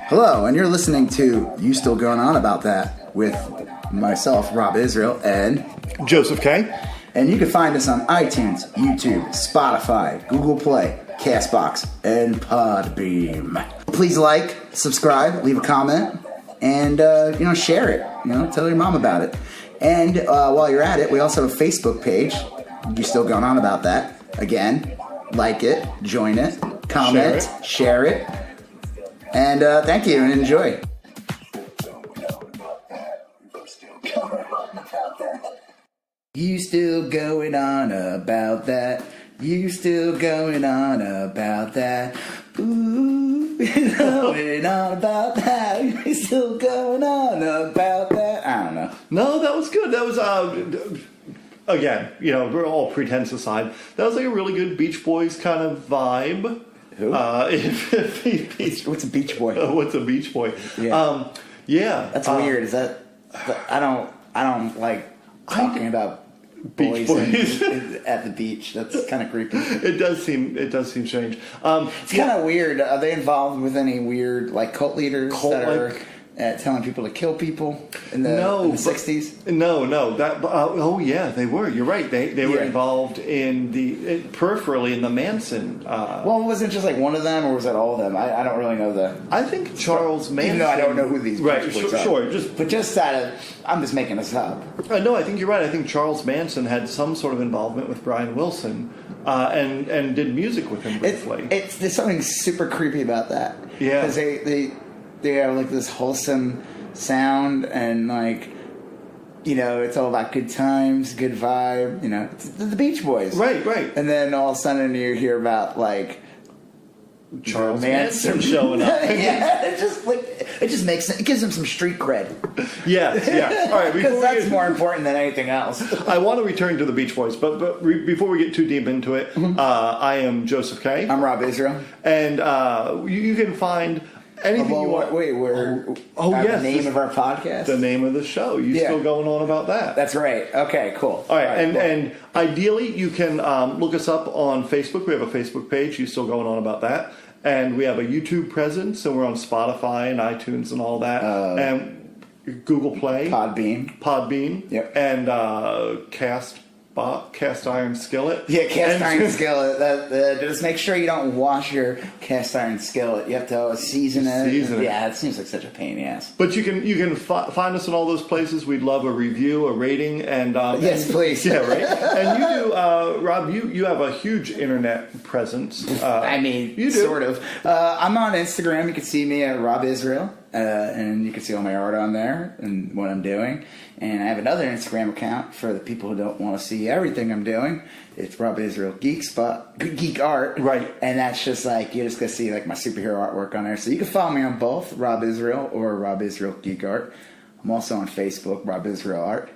Hello, and you're listening to You Still Going On About That with myself, Rob Israel, and Joseph K. And you can find us on iTunes, YouTube, Spotify, Google Play, Castbox, and Podbeam. Please like, subscribe, leave a comment, and share it. Tell your mom about it. And while you're at it, we also have a Facebook page. You Still Going On About That. Again, like it, join it, comment, share it. And thank you and enjoy. You still going on about that? You still going on about that? Ooh, going on about that. You still going on about that? I don't know. No, that was good. That was again, we're all pretense aside. That was like a really good Beach Boys kind of vibe. Who? What's a Beach Boy? What's a Beach Boy? Yeah. Yeah. That's weird. Is that? I don't like talking about boys at the beach. That's kind of creepy. It does seem strange. It's kind of weird. Are they involved with any weird cult leaders that are telling people to kill people in the 60s? No. That they were. You're right. They were involved in peripherally in the Manson. Well, was it just one of them, or was it all of them? I don't really know I think Charles Manson. Even though I don't know who these right. Beach Boys are. Sure. I'm just making this up. No, I think you're right. I think Charles Manson had some sort of involvement with Brian Wilson, and did music with him briefly. There's something super creepy about that. Yeah, because they have this wholesome sound, and it's all about good times, good vibe. It's the Beach Boys, right. And then all of a sudden you hear about Charles Manson showing up. Yeah, it just makes it gives him some street cred. Yeah. All right, because that's more important than anything else. I want to return to the Beach Boys, but before we get too deep into it, I am Joseph K. I'm Rob Israel, and you can find anything you want. Wait, the name of our podcast? The name of the show. You still going on about that? That's right. Okay, cool. All right, and ideally you can look us up on Facebook. We have a Facebook page. You still going on about that? And we have a YouTube presence, and we're on Spotify and iTunes and all that, and Google Play, Podbean, yep, and Cast Iron Skillet. Yeah, Cast Iron Skillet. Just make sure you don't wash your Cast Iron Skillet. You have to season it. Yeah, it seems like such a pain in the ass. But you can find us in all those places. We'd love a review, a rating, and yes, please. Yeah, right. And you do, Rob. You have a huge internet presence. You do sort of. I'm on Instagram. You can see me at Rob Israel. And you can see all my art on there and what I'm doing. And I have another Instagram account for the people who don't want to see everything I'm doing. It's Rob Israel Geek Art. Right. And that's just you're just going to see my superhero artwork on there. So you can follow me on both, Rob Israel or Rob Israel Geek Art. I'm also on Facebook, Rob Israel Art.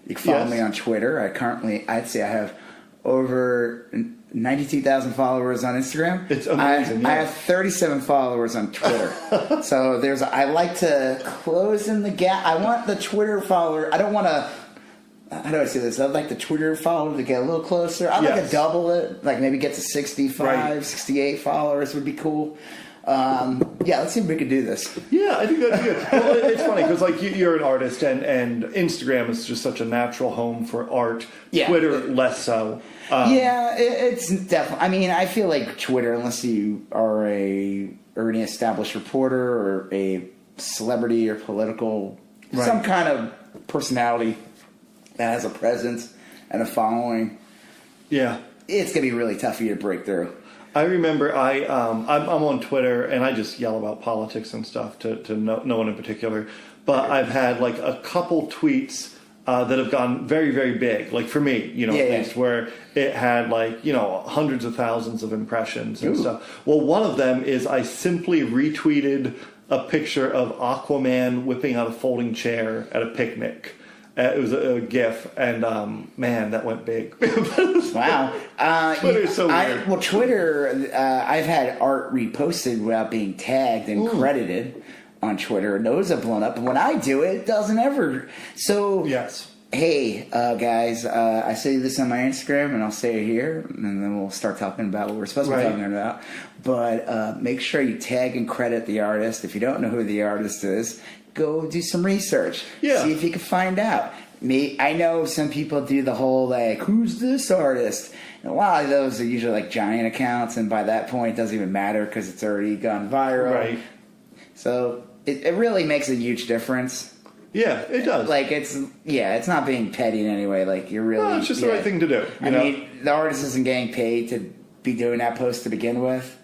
You can follow me on Twitter. I'd say I have over 92,000 followers on Instagram. It's amazing. I have 37 followers on Twitter. So I like to close in the gap. I want the Twitter follower. I don't want to. How do I say this? I'd like the Twitter follower to get a little closer. I'd like to double it. Maybe get to 65, 68 followers would be cool. Let's see if we could do this. Yeah, I think that'd be good. Well, it's funny because you're an artist, and Instagram is just such a natural home for art. Yeah. Twitter less so. It's definitely. I feel like Twitter, unless you are an established reporter or a celebrity or political, some kind of personality that has a presence and a following. Yeah, it's gonna be really tough for you to break through. I remember I'm on Twitter and I just yell about politics and stuff to no one in particular, but I've had a couple tweets that have gone very, very big. For me, at least, where it had hundreds of thousands of impressions and stuff. Well, one of them is I simply retweeted a picture of Aquaman whipping out a folding chair at a picnic. It was a GIF, and man, that went big. Wow. Twitter's so weird. Twitter, I've had art reposted without being tagged and credited on Twitter, and those have blown up. And when I do it, it doesn't ever. So yes. hey, guys, I say this on my Instagram, and I'll say it here, and then we'll start talking about what we're supposed to be talking about. But make sure you tag and credit the artist. If you don't know who the artist is, go do some research. Yeah. See if you can find out. I know some people do the whole, like, who's this artist? And a lot of those are usually, like, giant accounts, and by that point, it doesn't even matter because it's already gone viral. Right. So it really makes a huge difference. Yeah, it does. Like, it's not being petty in any way. Like, you're really... No, it's just the right thing to do. I mean, the artist isn't getting paid to be doing that post to begin with.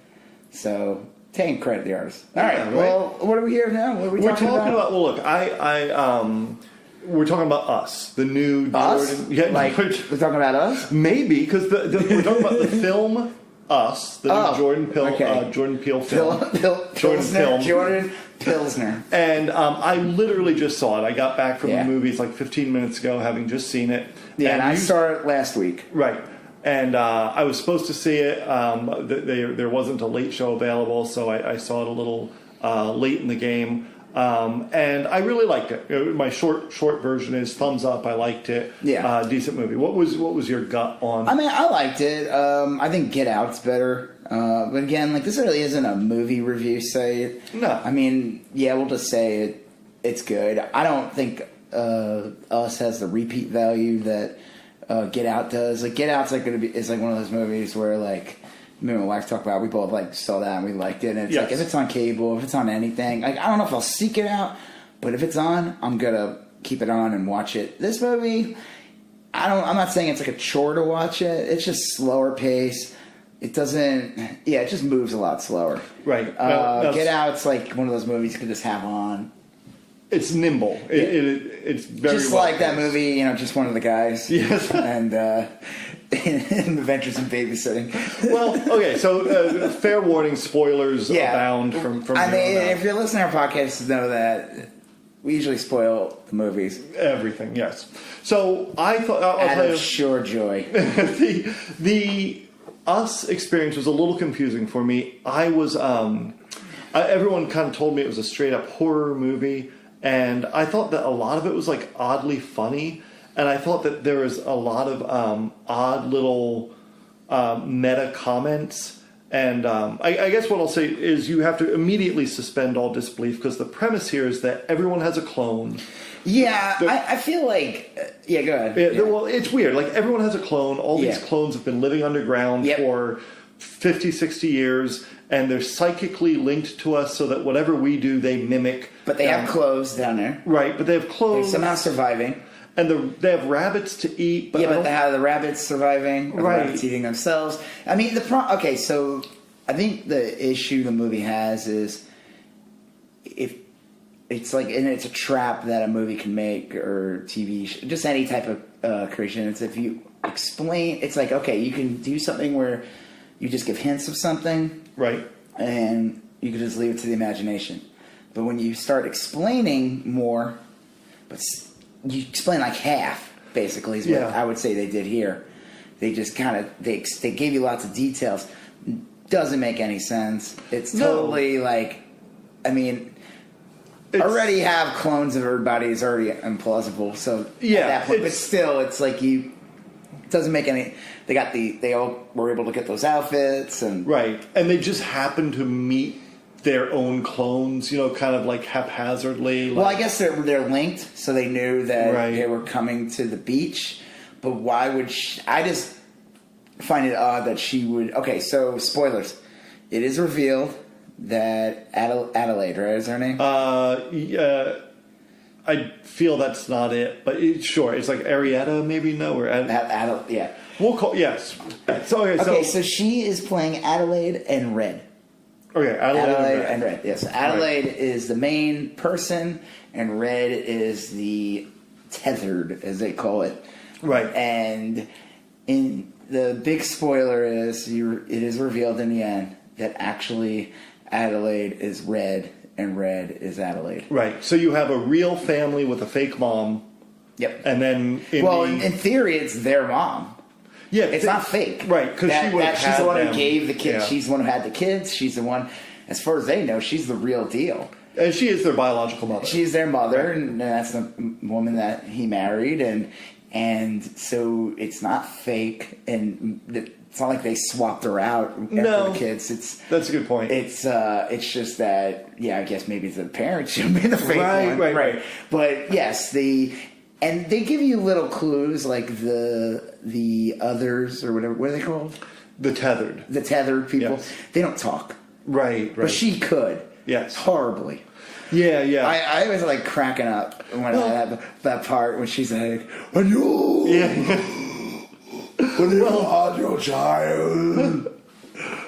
So, take credit the artist. All right, well, what are we here now? What are we talking about? Well, look, we're talking about Us, the new Us? Jordan... Yeah, like, we're talking about Us? Maybe, because we're talking about the film Us, the new Jordan Peele film. Jordan Pilsner. And I literally just saw it. I got back from the movies like 15 minutes ago, having just seen it. Yeah, and I saw it last week. Right. And I was supposed to see it. There wasn't a late show available, so I saw it a little late in the game. And I really liked it. My short version is thumbs up. I liked it. Yeah. Decent movie. What was your gut on? I mean, I liked it. I think Get Out's better. But again, like, this really isn't a movie review site. No. I mean, yeah, we'll just say it's good. I don't think Us has the repeat value that Get Out does. Like, Get Out's like is like one of those movies where, like, me and my wife talk about, we both like saw that and we liked it. And it's like, if it's on cable, if it's on anything, like, I don't know if I'll seek it out, but if it's on, I'm gonna keep it on and watch it. This movie, I'm not saying it's like a chore to watch it. It's just slower pace. It doesn't, it just moves a lot slower. Right. Get Out's like one of those movies you could just have on. It's nimble. It's very just like that movie, just one of the guys. Yes. And Adventures in Babysitting. Well, okay, so fair warning, spoilers abound from I mean, if you're listening to our podcast, know that we usually spoil the movies. Everything, yes. So I thought... Out of sure joy. The Us experience was a little confusing for me. I was... everyone kind of told me it was a straight-up horror movie, and I thought that a lot of it was, like, oddly funny. And I thought that there was a lot of odd little meta comments. And I guess what I'll say is you have to immediately suspend all disbelief because the premise here is that everyone has a clone. Yeah, I feel like... go ahead. Well, it's weird. Like, everyone has a clone. All these clones have been living underground for 50, 60 years. And they're psychically linked to us so that whatever we do, they mimic. But they have clothes down there. Right, but they have clothes. They're somehow surviving. And they have rabbits to eat. But but how the rabbits surviving? Or the rabbits eating themselves? I mean, okay, so I think the issue the movie has is if it's like, and it's a trap that a movie can make or TV, just any type of creation. It's if you explain, it's like, okay, you can do something where you just give hints of something. Right. And you can just leave it to the imagination. But when you start explaining more, but you explain like half, basically, is what I would say they did here. They just kind of, they gave you lots of details. Doesn't make any sense. It's totally like, I mean, already have clones of everybody is already implausible. So at that point, but still, it's like it doesn't make any. They all were able to get those outfits and and they just happened to meet their own clones, kind of like haphazardly. Well, I guess they're linked, so they knew that they were coming to the beach. But why would I just find it odd that she would... Okay, so spoilers. It is revealed that Adelaide, right, is her name? I feel that's not it, but sure, it's like Arietta, maybe, no? Or yeah. We'll call... Yes. So she is playing Adelaide and Red. Okay, Adelaide and Red. Yes, Adelaide is the main person, and Red is the tethered, as they call it. Right. And in the big spoiler is it is revealed in the end that actually Adelaide is Red and Red is Adelaide. Right. So you have a real family with a fake mom. Yep. And then in theory, it's their mom. Yeah, it's not fake. Right, because she's the one who gave the kids. Yeah. She's the one who had the kids. She's the one, as far as they know, she's the real deal. And she is their biological mother. She's their mother, and that's the woman that he married, and so it's not fake, and it's not like they swapped her out after the kids. That's a good point. It's just that, I guess maybe the parents should be the fake one. Right. But yes, and they give you little clues like the others or whatever. What are they called? The tethered. The tethered people. Yes. They don't talk. Right. But she could. Yes. Horribly. Yeah. I was like cracking up when I had that part when she's like, "When you, when you had your child, and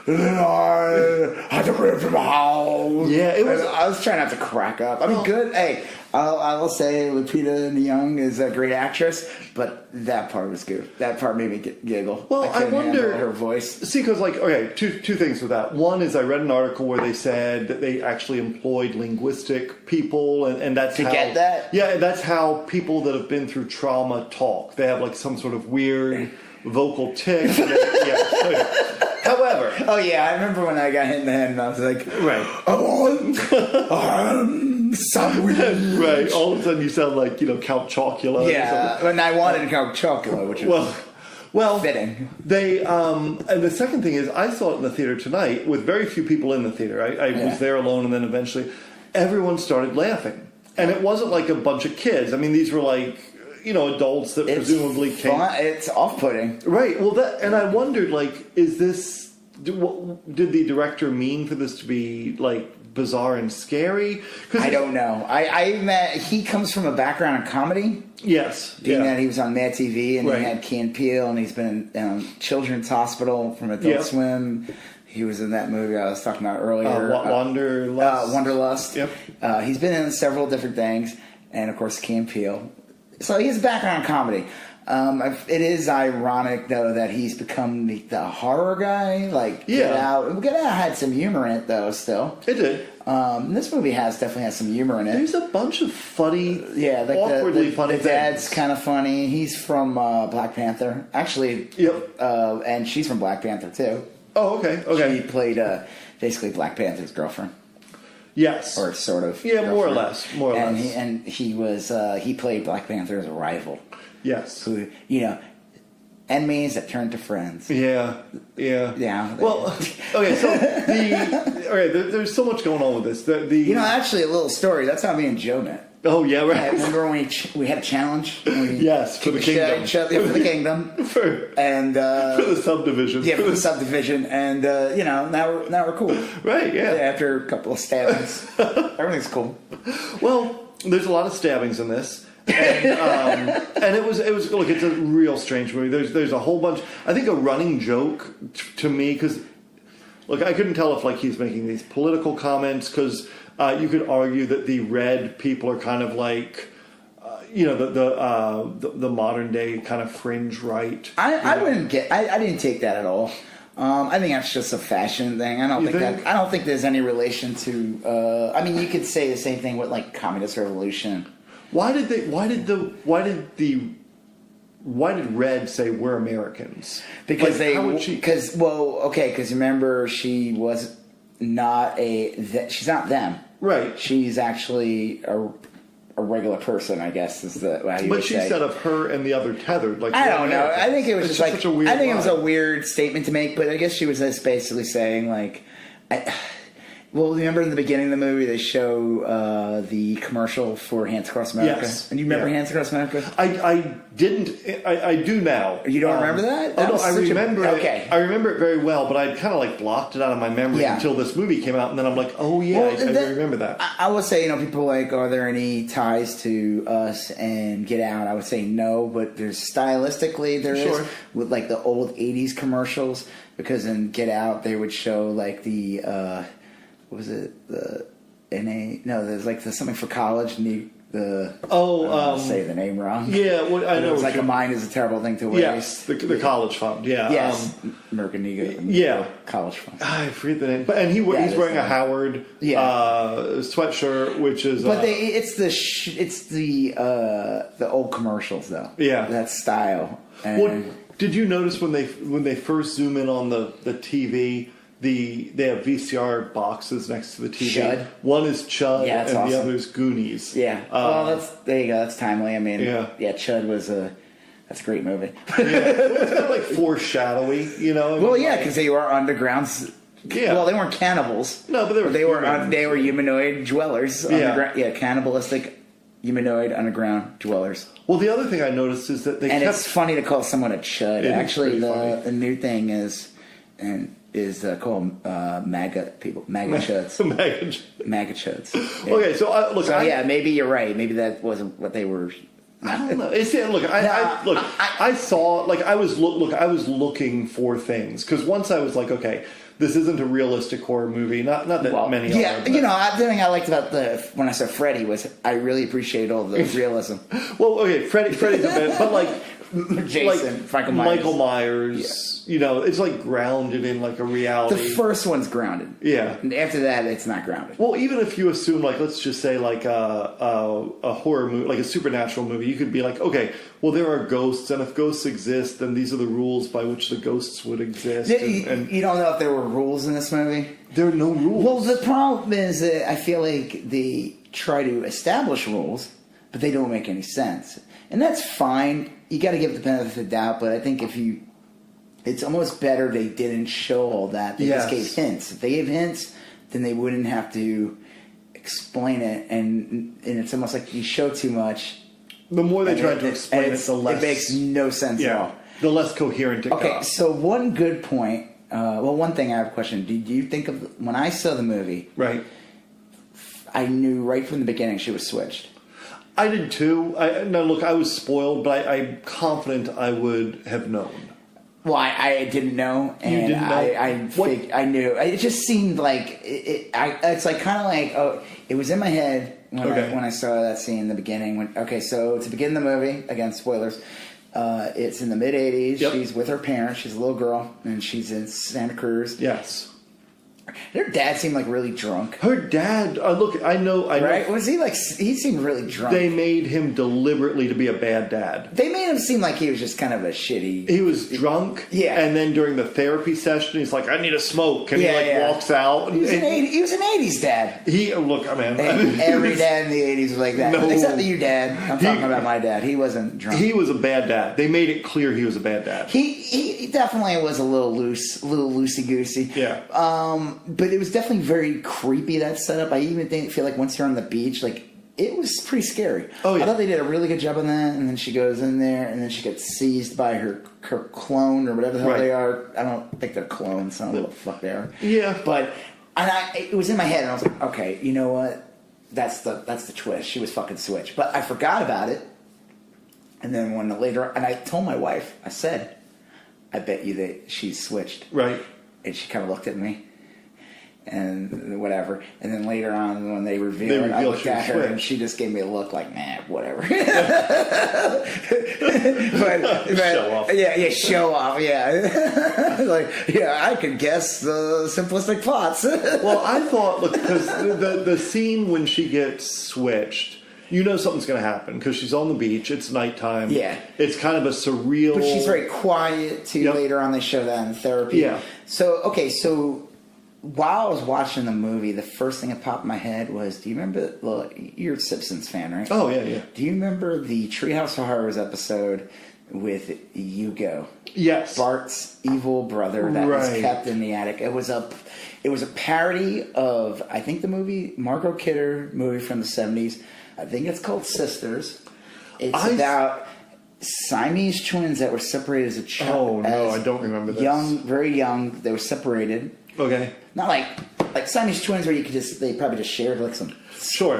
then I had to run from the house." Yeah, it was. I was trying not to crack up. I mean, good. Hey, I will say Lupita Nyong'o is a great actress, but that part was good. That part made me giggle. Well, I wonder her voice. See, because two things with that. One is I read an article where they said that they actually employed linguistic people, and that's how, get that. Yeah, that's how people that have been through trauma talk. They have like some sort of weird vocal tick. However, I remember when I got hit in the head, and I was like, right, I want sandwich. Right. All of a sudden, you sound like Count Chocula. Yeah, and I wanted Count Chocula, which was well fitting. They and the second thing is, I saw it in the theater tonight with very few people in the theater. I was there alone, and then eventually, everyone started laughing, and it wasn't like a bunch of kids. I mean, these were like adults that presumably came. It's off-putting, right? Well, and I wondered, like, is this? Did the director mean for this to be like bizarre and scary? I don't know. He comes from a background in comedy. Yes, being that he was on Mad TV and he had Key and Peele, and he's been in Children's Hospital from Adult Swim. He was in that movie I was talking about earlier, Wanderlust. Yep. He's been in several different things, and of course Key and Peele. So he has a background in comedy. It is ironic, though, that he's become the horror guy. Like, Get Out. Get Out had some humor in it, though, still. It did. This movie definitely has some humor in it. There's a bunch of funny, like awkwardly funny the dad's kind of funny. He's from Black Panther. Actually, and she's from Black Panther, too. Oh, okay. She played basically Black Panther's girlfriend. Yes. Or sort of. Yeah, more or less. He played Black Panther's rival. Yes. Who, enemies that turn to friends. Yeah. Well, okay, so there's so much going on with this. Actually, a little story. That's how me and Joe met. Oh, yeah, right. Remember when we had a challenge? Yes, for the kingdom. For the kingdom. and for the subdivision. Yeah, for the subdivision. And, now we're cool. Right, yeah. After a couple of stabbings. Everything's cool. Well, there's a lot of stabbings in this. And it was look, it's a real strange movie. There's a whole bunch. I think a running joke to me, because look, I couldn't tell if like he's making these political comments, because you could argue that the red people are kind of like the modern day kind of fringe right. I didn't take that at all. I think that's just a fashion thing. I don't think there's any relation to. I mean, you could say the same thing with like communist revolution. Why did Red say we're Americans? Because because remember she's not them. Right. She's actually a regular person, I guess is the how you would say. But she said of her and the other tethered. Like I don't know. I think it was just like such a weird. I think it was a weird statement to make, but I guess she was just basically saying like. Well, remember in the beginning of the movie they show the commercial for Hands Across America? Yes. And you remember Hands Across America? I didn't. I do now. You don't remember that? I remember it. Okay. I remember it very well, but I'd kind of like blocked it out of my memory until this movie came out, and then I'm like, oh yeah, I remember that. I would say, people are like, are there any ties to Us and Get Out? I would say no, but there's stylistically there is with like the old 80s commercials, because in Get Out they would show like the what was it, the NA? No, there's like something for college. Say the name wrong. Yeah, well, I know. It's like a mind is a terrible thing to waste. Yes, the college fund. Yeah. Yes, American Negro. Yeah, college fund. I forget the name, and he's wearing a Howard sweatshirt, which is. But it's the old commercials though. Yeah, that style. Did you notice when they first zoom in on the TV? they have VCR boxes next to the TV. Chud? One is Chud, Yeah, that's and the awesome. other is Goonies. Yeah. Well, there you go. That's timely. I mean, Yeah. Chud was that's a great movie. It's kind of like foreshadowy, you know. I mean, Well, yeah, like- because they were underground. Yeah. Well, they weren't cannibals. No, but they were humans. They were humanoid dwellers. Cannibalistic humanoid underground dwellers. Well, the other thing I noticed is that they And kept. it's funny to call someone a chud. It is Actually, pretty funny. the new thing is called MAGA people, MAGA chuds, MAGA chuds. Yeah. Okay, so yeah, maybe you're right. Maybe that wasn't what they were. I don't know. I saw like I was looking for things because once I was like, okay, this isn't a realistic horror movie. Not that many. Yeah, are, but- the thing I liked about when I saw Freddy was I really appreciated all the realism. Well, okay, Freddy's a bit, but like Jason, like Michael Myers. Myers. You know, it's like grounded in like a reality. The first one's grounded. Yeah. And after that, it's not grounded. Well, even if you assume, like, let's just say, like a horror movie, like a supernatural movie, you could be like, okay, well, there are ghosts, and if ghosts exist, then these are the rules by which the ghosts would exist. And You don't know if there were rules in this movie? there are no rules. Well, the problem is that I feel like they try to establish rules, but they don't make any sense. And that's fine. You got to give the benefit of the doubt, but I think it's almost better they didn't show all that. They just gave hints. If they gave hints, then they wouldn't have to explain it. And it's almost like you show too much. The more they try to explain it, the less... It makes no sense at all. The less coherent it Okay, got. so one good point. One thing I have a question. Did you think of... When I saw the movie, Right. I knew right from the beginning she was switched. I did too. I was spoiled, but I'm confident I would have known. Well, I didn't know, and You didn't know? I knew. It just seemed like it's like kind of like it was in my head when I saw that scene in the beginning. So to begin the movie, again spoilers, it's in the mid '80s. Yep. She's with her parents. She's a little girl, and she's in Santa Cruz. Yes. Her dad seemed like really drunk. Her dad, I know. Right? Was he like? He seemed really drunk. They made him deliberately to be a bad dad. They made him seem like he was just kind of a shitty. He was drunk. Yeah. And then during the therapy session, he's like, I need a smoke. And he walks out. He was an 80s dad. And Every dad in the 80s was like that. No. Except you, Dad. I'm talking about my dad. He wasn't drunk. He was a bad dad. They made it clear he was a bad dad. He definitely was a little loosey-goosey. Yeah. But it was definitely very creepy, that setup. I even feel like once you're on the beach, like, it was pretty scary. Oh, yeah. I thought they did a really good job on that, and then she goes in there, and then she gets seized by her clone, or whatever the hell they are. I don't think they're clones. I don't know what the fuck they are. Yeah. But it was in my head, and I was like, okay, you know what? That's the twist. She was fucking switched. But I forgot about it. And then and I told my wife, I said, I bet you that she's switched. Right. And she kind of looked at me. And whatever. And then later on, when they revealed it, I looked at her and she just gave me a look like, nah, whatever. but show off. Yeah, show off, yeah. Like, yeah, I could guess the simplistic plots. Well, I thought, look, because the scene when she gets switched, you know something's going to happen because she's on the beach. It's nighttime. Yeah. It's kind of a surreal... But she's very quiet, too. Yep. Later on, they show that in therapy. Yeah. So while I was watching the movie, the first thing that popped in my head was, do you remember... Well, you're a Simpsons fan, right? Oh, yeah. Do you remember the Treehouse of Horrors episode with Hugo? Yes. Bart's evil brother that was kept in the attic. It was a parody of, I think, the movie, Margot Kidder movie from the 70s. I think it's called Sisters. It's about Siamese twins that were separated as a child. Oh, no, I don't remember this. Very young. They were separated. Okay. Not like Siamese twins where they probably just shared like some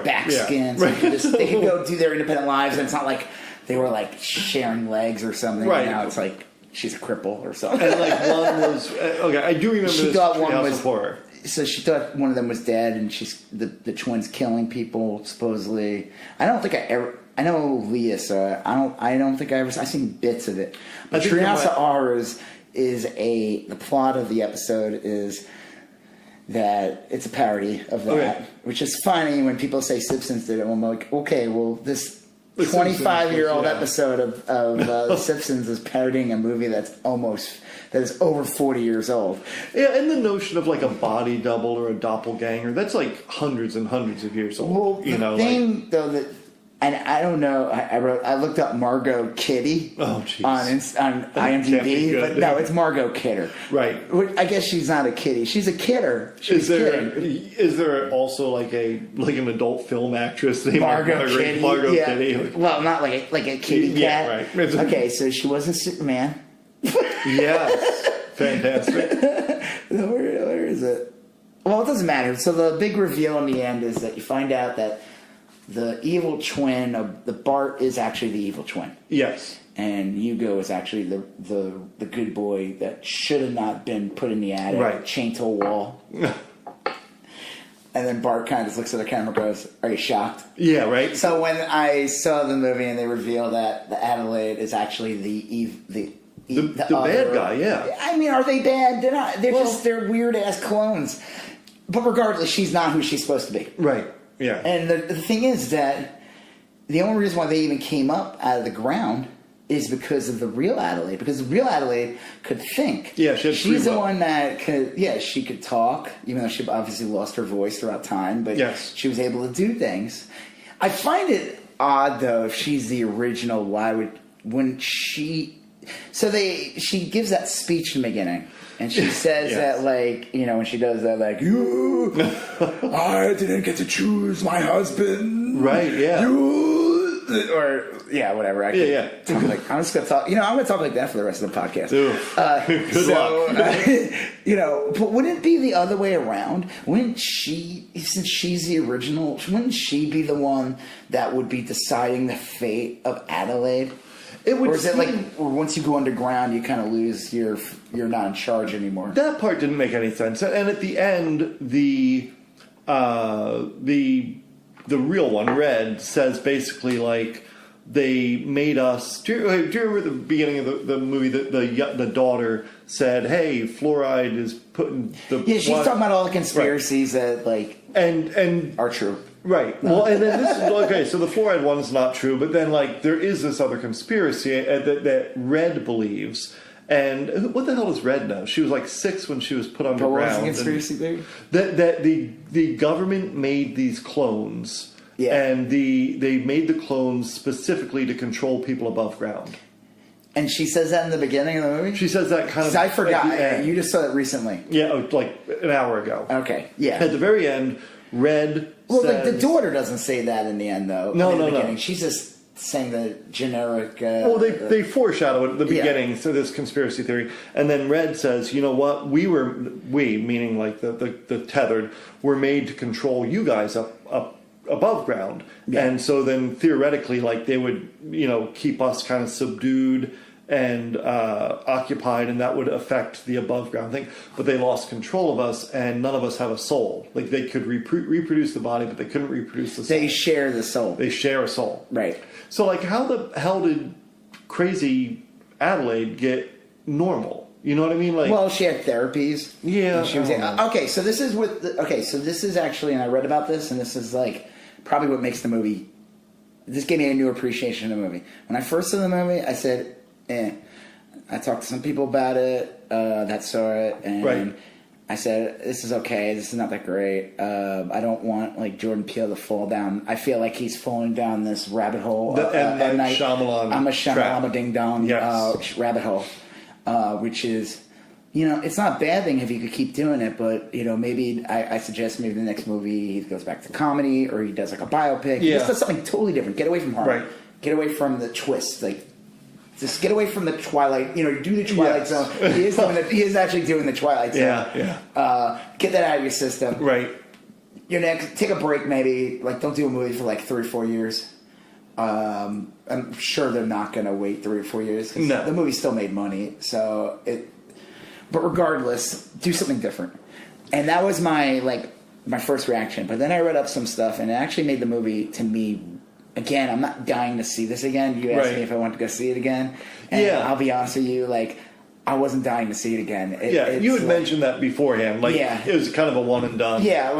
back skins. Yeah. So they could go do their independent lives, and it's not like they were like sharing legs or something. Right. Now it's like she's a cripple or something. And like one was I do remember. She this thought one Treehouse was of Horror. So she thought one of them was dead, and she's the twins killing people supposedly. I don't think I know Leah, so I don't think I've seen bits of it. But Treehouse of Horrors is the plot of the episode is that it's a parody of that, which is funny when people say Simpsons did it. Well, I'm like, okay, well this 25-year-old episode of The Simpsons is parodying a movie that is over 40 years old. Yeah, and the notion of like a body double or a doppelganger, that's like hundreds and hundreds of years old. Well, the thing, though, that, and I don't know, I looked up Margot Kitty on IMDb, but no, it's Margot Kidder. Right. I guess she's not a kitty. She's a kidder. Is there also like an adult film actress named Margot Kitty? Margot Kitty? Well, not like a kitty cat. Yeah, right. Okay, so she wasn't Superman. Yes. Fantastic. Where is it? Well, it doesn't matter. So the big reveal in the end is that you find out that the evil twin of the Bart is actually the evil twin. Yes. And Hugo is actually the good boy that should have not been put in the attic, right, chained to a wall. And then Bart kind of just looks at the camera and goes, "Are you shocked?" Yeah, right. So when I saw the movie and they reveal that the Adelaide is actually the bad guy, yeah. I mean, are they bad? They're not. They're weird ass clones. But regardless, she's not who she's supposed to be. Right. Yeah. And the thing is that the only reason why they even came up out of the ground is because of the real Adelaide. Because the real Adelaide could think. Yeah, she's the one that could. Yeah, she could talk, even though she obviously lost her voice throughout time. But yes, she was able to do things. I find it odd though if she's the original. Wouldn't she? So she gives that speech in the beginning, and she says that, like, you know, when she does that, like, I didn't get to choose my husband. Right, yeah. Whatever. I'm just going to talk, I'm going to talk like that for the rest of the podcast. Good luck. But wouldn't it be the other way around? Wouldn't she, since she's the original, wouldn't she be the one that would be deciding the fate of Adelaide? Or is it like once you go underground, you kind of lose you're not in charge anymore? That part didn't make any sense. And at the end, the real one, Red, says basically like they made us. Do you remember the beginning of the movie? The daughter said, "Hey, fluoride is putting the she's talking about all the conspiracies that like and are true." Right. Well, and then this is okay. So the fluoride one is not true, but then like there is this other conspiracy that Red believes. And what the hell does Red know? She was like 6 when she was put underground. What was the conspiracy theory? That the government made these clones, and they made the clones specifically to control people above ground. And she says that in the beginning of the movie? She says that kind of... I forgot. You just saw it recently. Yeah, like an hour ago. Okay, yeah. At the very end, Red says... the daughter doesn't say that in the end, though. No. She's just saying the generic... they foreshadow it at the beginning, so this conspiracy theory. And then Red says, you know what? We, meaning like the tethered, were made to control you guys up above ground. Yeah. And so then theoretically, like they would, keep us kind of subdued and occupied, and that would affect the above ground thing. But they lost control of us, and none of us have a soul. Like they could reproduce the body, but they couldn't reproduce the soul. They share the soul. They share a soul. Right. So like how the hell did crazy Adelaide get normal? You know what I mean? Like, well, she had therapies. Yeah. She was okay, so this is so this is actually, and I read about this, and this is like probably what makes the movie. This gave me a new appreciation of the movie. When I first saw the movie, I said, I talked to some people about it that saw it, and I said, this is okay, this is not that great. I don't want like Jordan Peele to fall down. I feel like he's falling down this rabbit hole. M. Night Shyamalan. I'm a ding dong rabbit hole, which is, it's not a bad thing if you could keep doing it, but maybe I suggest maybe the next movie he goes back to comedy, or he does like a biopic. He just does something totally different. Get away from horror. Right. Get away from the twist. Like, just get away from the Twilight. Do the Twilight Zone. He is actually doing the Twilight Zone. Yeah. Get that out of your system. Right. Take a break. Maybe don't do a movie for like 3 or 4 years. I'm sure they're not going to wait 3 or 4 years. No. The movie still made money. But regardless, do something different. And that was my first reaction. But then I read up some stuff, and it actually made the movie, to me, again, I'm not dying to see this again. You asked me if I want to go see it again. And I'll be honest with you, I wasn't dying to see it again. You had mentioned that beforehand. It was kind of a one and done. Yeah,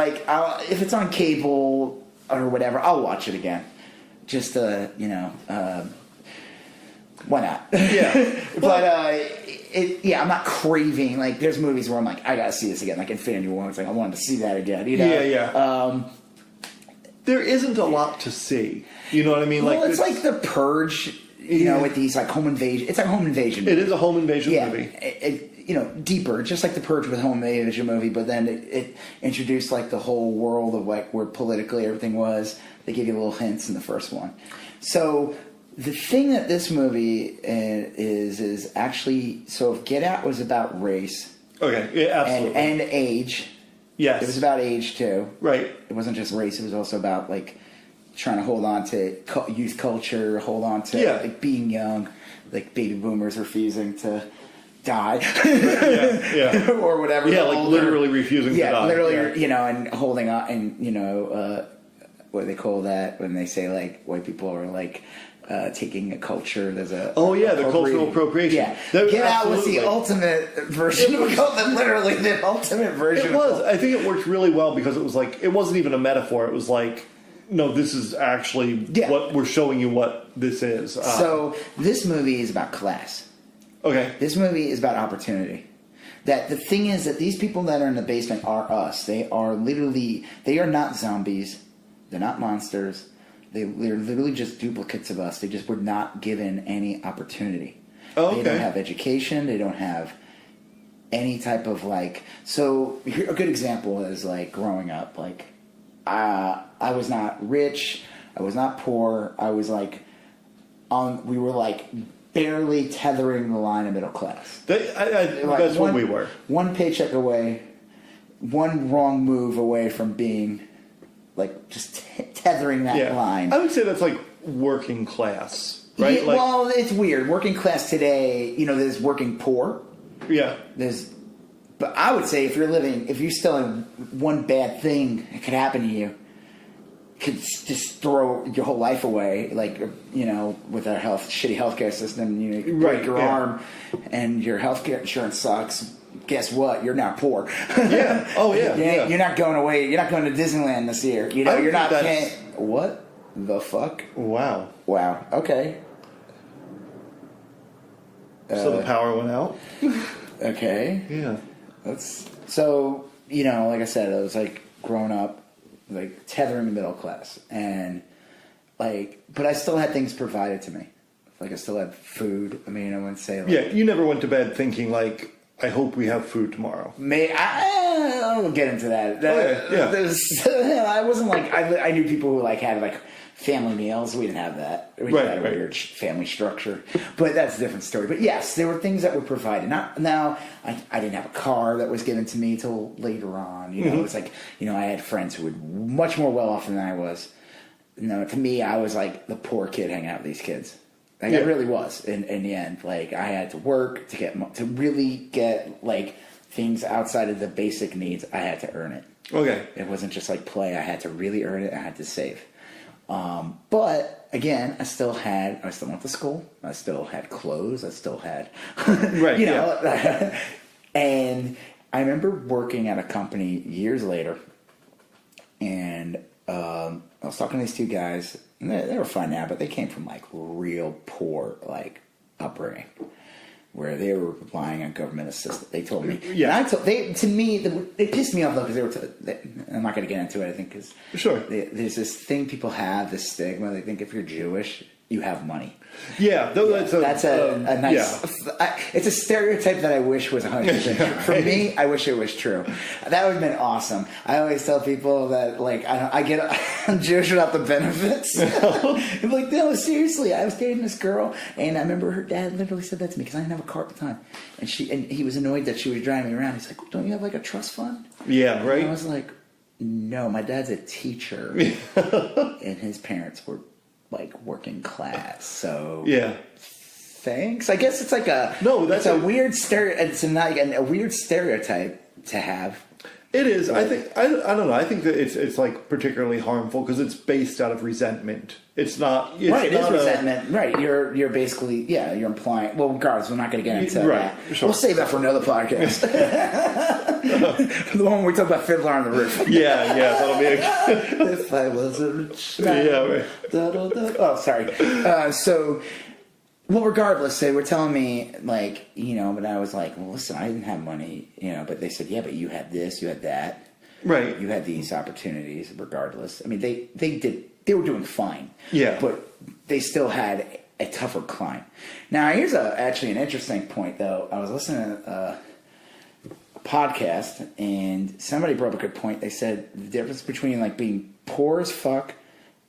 if it's on cable or whatever, I'll watch it again. just why not? Yeah. But I'm not craving. Like, there's movies where I'm like, I gotta see this again. Like Infinity War, it's like I wanted to see that again. You know? Yeah. There isn't a lot to see. You know what I mean? Well, it's like The Purge. You know, with these like home invasion. It's like a home invasion movie. It is a home invasion movie. Deeper, just like The Purge with a home invasion movie, but then it introduced like the whole world of like where politically everything was. They give you little hints in the first one. So the thing that this movie is actually, so if Get Out was about race, okay, yeah, absolutely, and age, yes, it was about age too, right? It wasn't just race; it was also about like trying to hold on to youth culture, hold on to like being young, like baby boomers refusing to die, or whatever. Yeah, like literally refusing to die. Yeah, literally, and holding on, and what do they call that when they say like white people are like taking a culture? There's a the cultural appropriation. Yeah, Get Out was the ultimate version of literally the ultimate version. It was. I think it worked really well because it was like it wasn't even a metaphor. It was like, no, this is actually what we're showing you what this is. So this movie is about class. Okay. This movie is about opportunity. That the thing is that these people that are in the basement are us. They are not zombies. They're not monsters. They're literally just duplicates of us. They just were not given any opportunity. Oh, okay. They don't have education. They don't have any type of like... So a good example is like growing up. Like, I was not rich. I was not poor. I was like... we were like barely tethering the line of middle class. That's what we were. One paycheck away. One wrong move away from being... like just tethering that line. I would say that's like working class, right? Yeah, well, it's weird. Working class today, there's working poor. Yeah. But I would say if you're still in one bad thing that could happen to you, could just throw your whole life away. Like, with our shitty healthcare system, you break your arm and your healthcare insurance sucks. Guess what? You're now poor. Yeah. Oh, yeah. You're not going away. You're not going to Disneyland this year. You're not paying. What the fuck? Wow. Okay. So the power went out? Okay. Yeah. So, like I said, I was like growing up, like tethering the middle class. And like, but I still had things provided to me. Like I still had food. I mean, I wouldn't say like. Yeah, you never went to bed thinking like, I hope we have food tomorrow. I'll get into that. I wasn't like I knew people who like had like family meals. We didn't have that. We had a weird family structure, but that's a different story. But yes, there were things that were provided. Not now. I didn't have a car that was given to me till later on. It was like I had friends who were much more well off than I was. To me, I was like the poor kid hanging out with these kids. Like I really was in the end. Like I had to work to really get like things outside of the basic needs. I had to earn it. Okay. It wasn't just like play. I had to really earn it. I had to save. But again, I still went to school. I still had clothes. I still had, and I remember working at a company years later, and I was talking to these two guys. And they were fine now, but they came from like real poor like upbringing, where they were relying on government assistance. They told me, it pissed me off though because I'm not going to get into it. I think because there's this thing people have, this stigma. They think if you're Jewish, you have money. Yeah, that's a nice. It's a stereotype that I wish was 100% true. For me, I wish it was true. That would have been awesome. I always tell people that like I'm Jewish without the benefits. I'm like, no, seriously. I was dating this girl, and I remember her dad literally said that to me because I didn't have a car at the time, and he was annoyed that she was driving me around. He's like, don't you have like a trust fund? Yeah, right. And I was like, no, my dad's a teacher, and his parents were like working class, so thanks. I guess it's like a weird a weird stereotype to have. It is. I think. I don't know. I think that it's like particularly harmful because it's based out of resentment. It's not. It's right. It is not resentment. Right. You're basically you're implying. Well, regardless, we're not going to get into that. Sure. We'll save that for another podcast. The one where we talk about Fiddler on the Roof. Yeah. That'll be a. If I was a rich Yeah. man. Right. Oh, sorry. Well, regardless, they were telling me, like, but I was like, well, listen, I didn't have money, but they said, yeah, but you had this, you had that. Right. You had these opportunities, regardless. I mean, they were doing fine. Yeah. But they still had a tougher climb. Now, here's actually an interesting point, though. I was listening to a podcast, and somebody brought up a good point. They said the difference between, like, being poor as fuck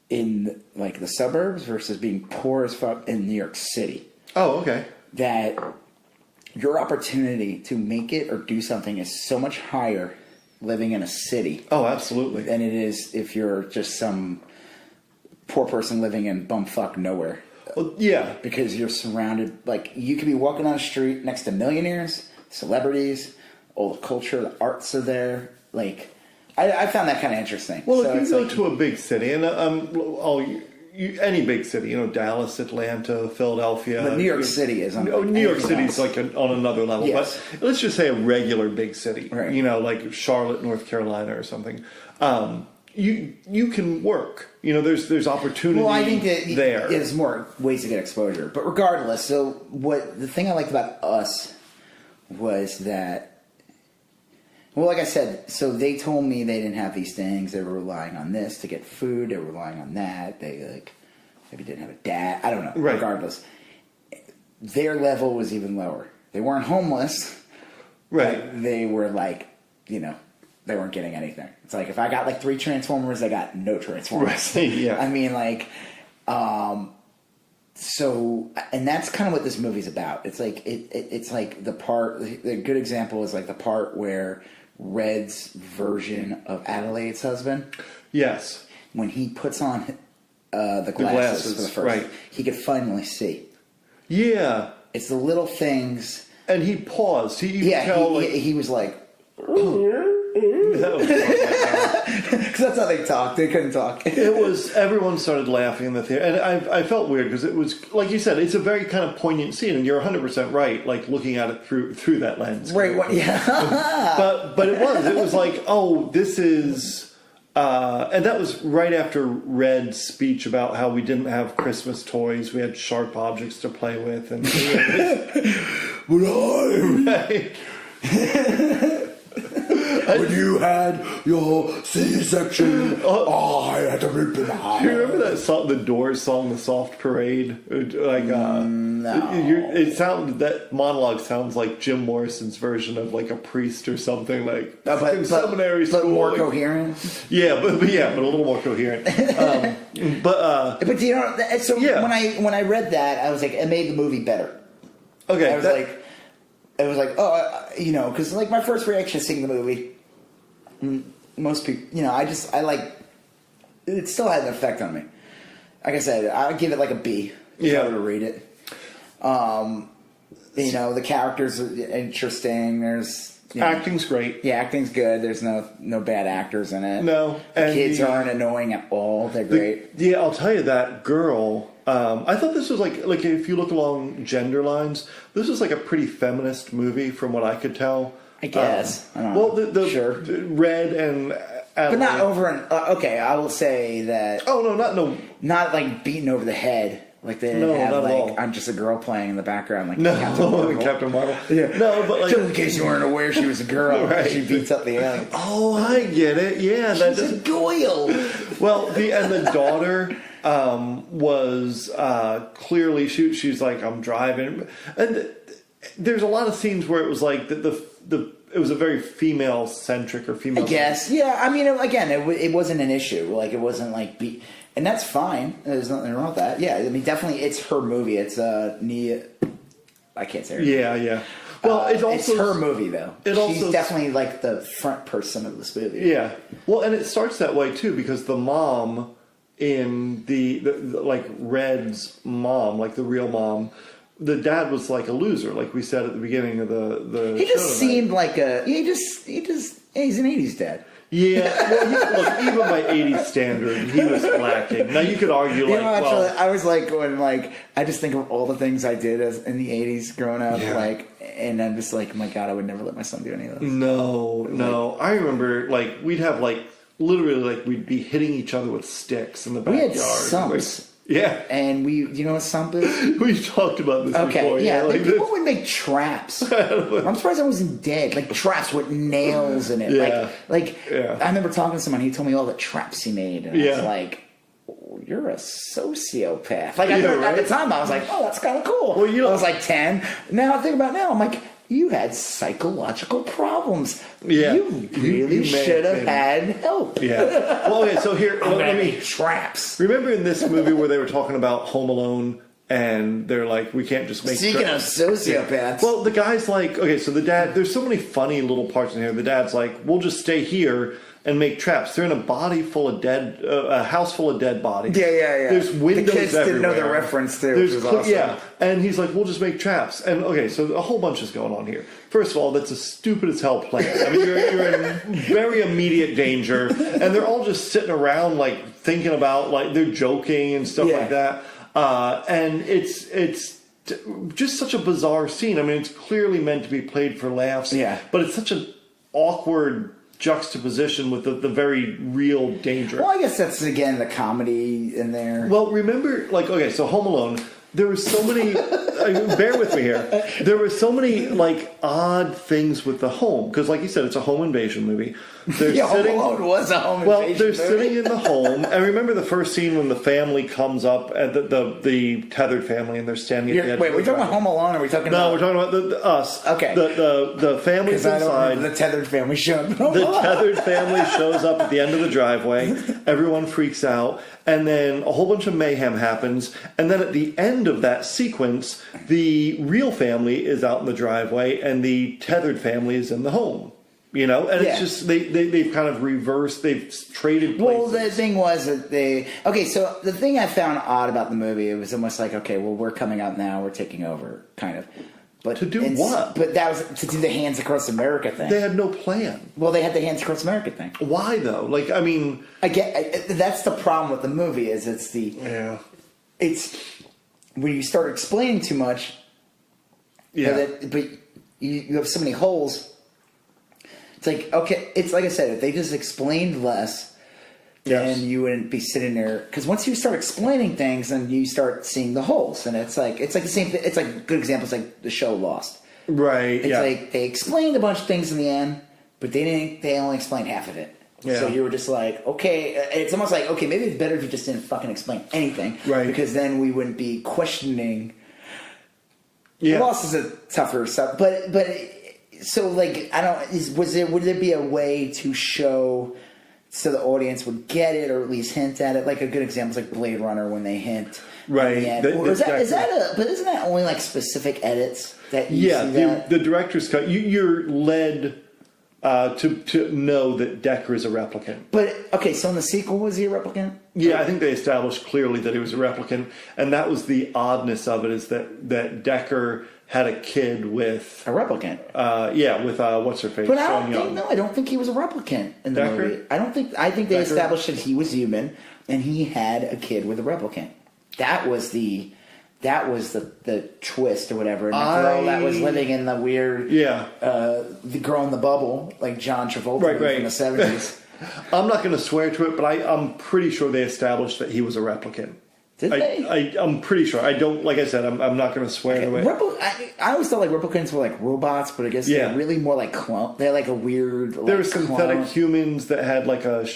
in like the suburbs versus being poor as fuck in New York City. Oh, okay. That your opportunity to make it or do something is so much higher living in a city. Oh, absolutely. Than it is if you're just some poor person living in bumfuck nowhere. Well, yeah. Because you're surrounded, like, you could be walking on the street next to millionaires, celebrities, all the culture, the arts are there, like... I found that kind of interesting. Well, so if you go to a big city, and any big city, Dallas, Atlanta, Philadelphia. But New York City is on. New York City is like on another level. Yes. But let's just say a regular big city, right. Like Charlotte, North Carolina, or something. You can work. There's opportunity. Well, I think that there. There's more ways to get exposure. But regardless, so the thing I liked about us was that. Well, like I said, so they told me they didn't have these things. They were relying on this to get food. They were relying on that. They maybe didn't have a dad. I don't know. Right. Regardless, their level was even lower. They weren't homeless. Right. They were like, they weren't getting anything. It's like if I got like 3 Transformers, I got no Transformers. Right. Yeah. I mean, like, so, and that's kind of what this movie's about. It's like it's like the good example is like the part where Red's version of Adelaide's husband. Yes. When he puts on the glasses for the first, right. He could finally see. Yeah. It's the little things. And he paused. He was like. Because that's how they talk. They couldn't talk. Everyone started laughing in the theater. And I felt weird because it was, like you said, it's a very kind of poignant scene. And you're 100% right, like looking at it through that lens. Right, yeah. but it was like, oh, this is... and that was right after Red's speech about how we didn't have Christmas toys. We had sharp objects to play with. And When you had your C-section, I had to rip it out. Do you remember that song, the Doors song, "The Soft Parade"? Like, no. That monologue sounds like Jim Morrison's version of like a priest or something, like seminary school, but more coherent. Yeah, but a little more coherent. But do you know? So when I read that, I was like, it made the movie better. Okay, I was like, because like my first reaction seeing the movie, most people, I like, it still had an effect on me. Like I said, I would give it like a B if I were to read it. The characters are interesting. There's acting's great. Yeah, acting's good. There's no bad actors in it. No, the kids aren't annoying at all. They're great. Yeah, I'll tell you that girl. I thought this was like if you look along gender lines, this was like a pretty feminist movie from what I could tell. I guess. I don't know. Sure. Red and Adelaide. But not over and okay. I will say that. Oh no, not like beaten over the head. Like they didn't have like I'm just a girl playing in the background like Captain Marvel. Yeah. No, but like just in case you weren't aware she was a girl, right. She beats up the alien. Oh, I get it. Yeah, she's a Goyle. Well, the daughter was clearly she's like I'm driving, and there's a lot of scenes where it was like it was a very female centric or female. I guess, yeah. I mean, again, it wasn't an issue. Like it wasn't like and that's fine. There's nothing wrong with that. Yeah, I mean, definitely, it's her movie. It's Nia. I can't say her name. Yeah. Well, it's her movie though. She's definitely like the front person of this movie. Yeah. Well, and it starts that way too because the mom in the like Red's mom, like the real mom, the dad was like a loser, like we said at the beginning of the He show just tonight. seemed like he's an 80s dad. Yeah, well, look, even by 80s standard, he was lacking. Now you could argue, like, I was like, when I just think of all the things I did in the 80s growing up, and I'm just like, my God, I would never let my son do any of this. No. I remember, like, we'd have, like, literally, like, we'd be hitting each other with sticks in the backyard. We had sumps. Yeah. And do you know what sump is? We've talked about this before. Yeah. Like people would make traps. I'm surprised I wasn't dead. Like traps with nails in it. Yeah. I remember talking to someone, he told me all the traps he made. And I was like, oh, you're a sociopath. Like, at the time, I was like, oh, that's kind of cool. Well, I was like 10. Now I think about it now, I'm like, you had psychological problems. Yeah. You really should have had help. Yeah. Well, okay, so here, let me... Traps. Remember in this movie where they were talking about Home Alone, and they're like, we can't just make... Speaking of sociopaths. Well, the guy's like, okay, so the dad... There's so many funny little parts in here. The dad's like, we'll just stay here and make traps. They're in a a house full of dead bodies. Yeah. There's windows the kids everywhere. Didn't know the reference to, which was awesome. Yeah, and he's like, we'll just make traps. And okay, so a whole bunch is going on here. First of all, that's a stupid as hell plan. I mean, you're in very immediate danger, and they're all just sitting around, like, thinking about, like, they're joking and stuff like that. And it's just such a bizarre scene. I mean, it's clearly meant to be played for laughs. Yeah. But it's such an awkward juxtaposition with the very real danger. Well, I guess that's, again, the comedy in there. Well, remember, like, okay, so Home Alone, there were so many, bear with me here, there were so many, like, odd things with the home, because, like you said, it's a home invasion movie. Home Alone was a home invasion movie. They're sitting in the home, and remember the first scene when the family comes up, at the tethered family, and they're standing at the edge. Wait, we're talking about Home Alone, or are we talking about... No, we're talking about us. Okay. The family's inside. The tethered family showed up. The tethered family shows up at the end of the driveway. Everyone freaks out. And then a whole bunch of mayhem happens. And then at the end of that sequence, the real family is out in the driveway and the tethered family is in the home. You know? And it's just, they've kind of reversed, they've traded places. Well, the thing was that so the thing I found odd about the movie, it was almost like, okay, well, we're coming out now, we're taking over, kind of. But to do what? But that was to do the Hands Across America thing. They had no plan. Well, they had the Hands Across America thing. Why though? Like, I mean, that's the problem with the movie is it's when you start explaining too much. Yeah. But you have so many holes. It's like, okay, it's like I said, if they just explained less. Then you wouldn't be sitting there, because once you start explaining things, then you start seeing the holes, and it's like the same thing. It's like a good example. It's like the show Lost, right? It's like they explained a bunch of things in the end, but they didn't. They only explained half of it. Yeah. So you were just like, okay, it's almost like, okay, maybe it's better if you just didn't fucking explain anything, right? Because then we wouldn't be questioning. Yeah, Lost is a tougher stuff, but so like I don't. Would there be a way to show? So the audience would get it, or at least hint at it. Like a good example is like Blade Runner when they hint. Right. Is that but isn't that only like specific edits that you see that? The director's cut. You're led to know that Decker is a replicant. But okay, so in the sequel, was he a replicant? Yeah, I think they established clearly that he was a replicant, and that was the oddness of it, is that Decker had a kid with a replicant. With what's her face? But I don't think he was a replicant in the Decker? movie. I think they established that he was human and he had a kid with a replicant. That was the twist or whatever. And the girl that was living in the weird the girl in the bubble, like John Travolta from the 70s. I'm not going to swear to it, but I'm pretty sure they established that he was a replicant. Did they? I'm pretty sure. I don't, like I said, I'm not going to swear to it. I always thought like replicants were like robots, but I guess they're really more like clone. They're like a weird. There were synthetic humans that had like a.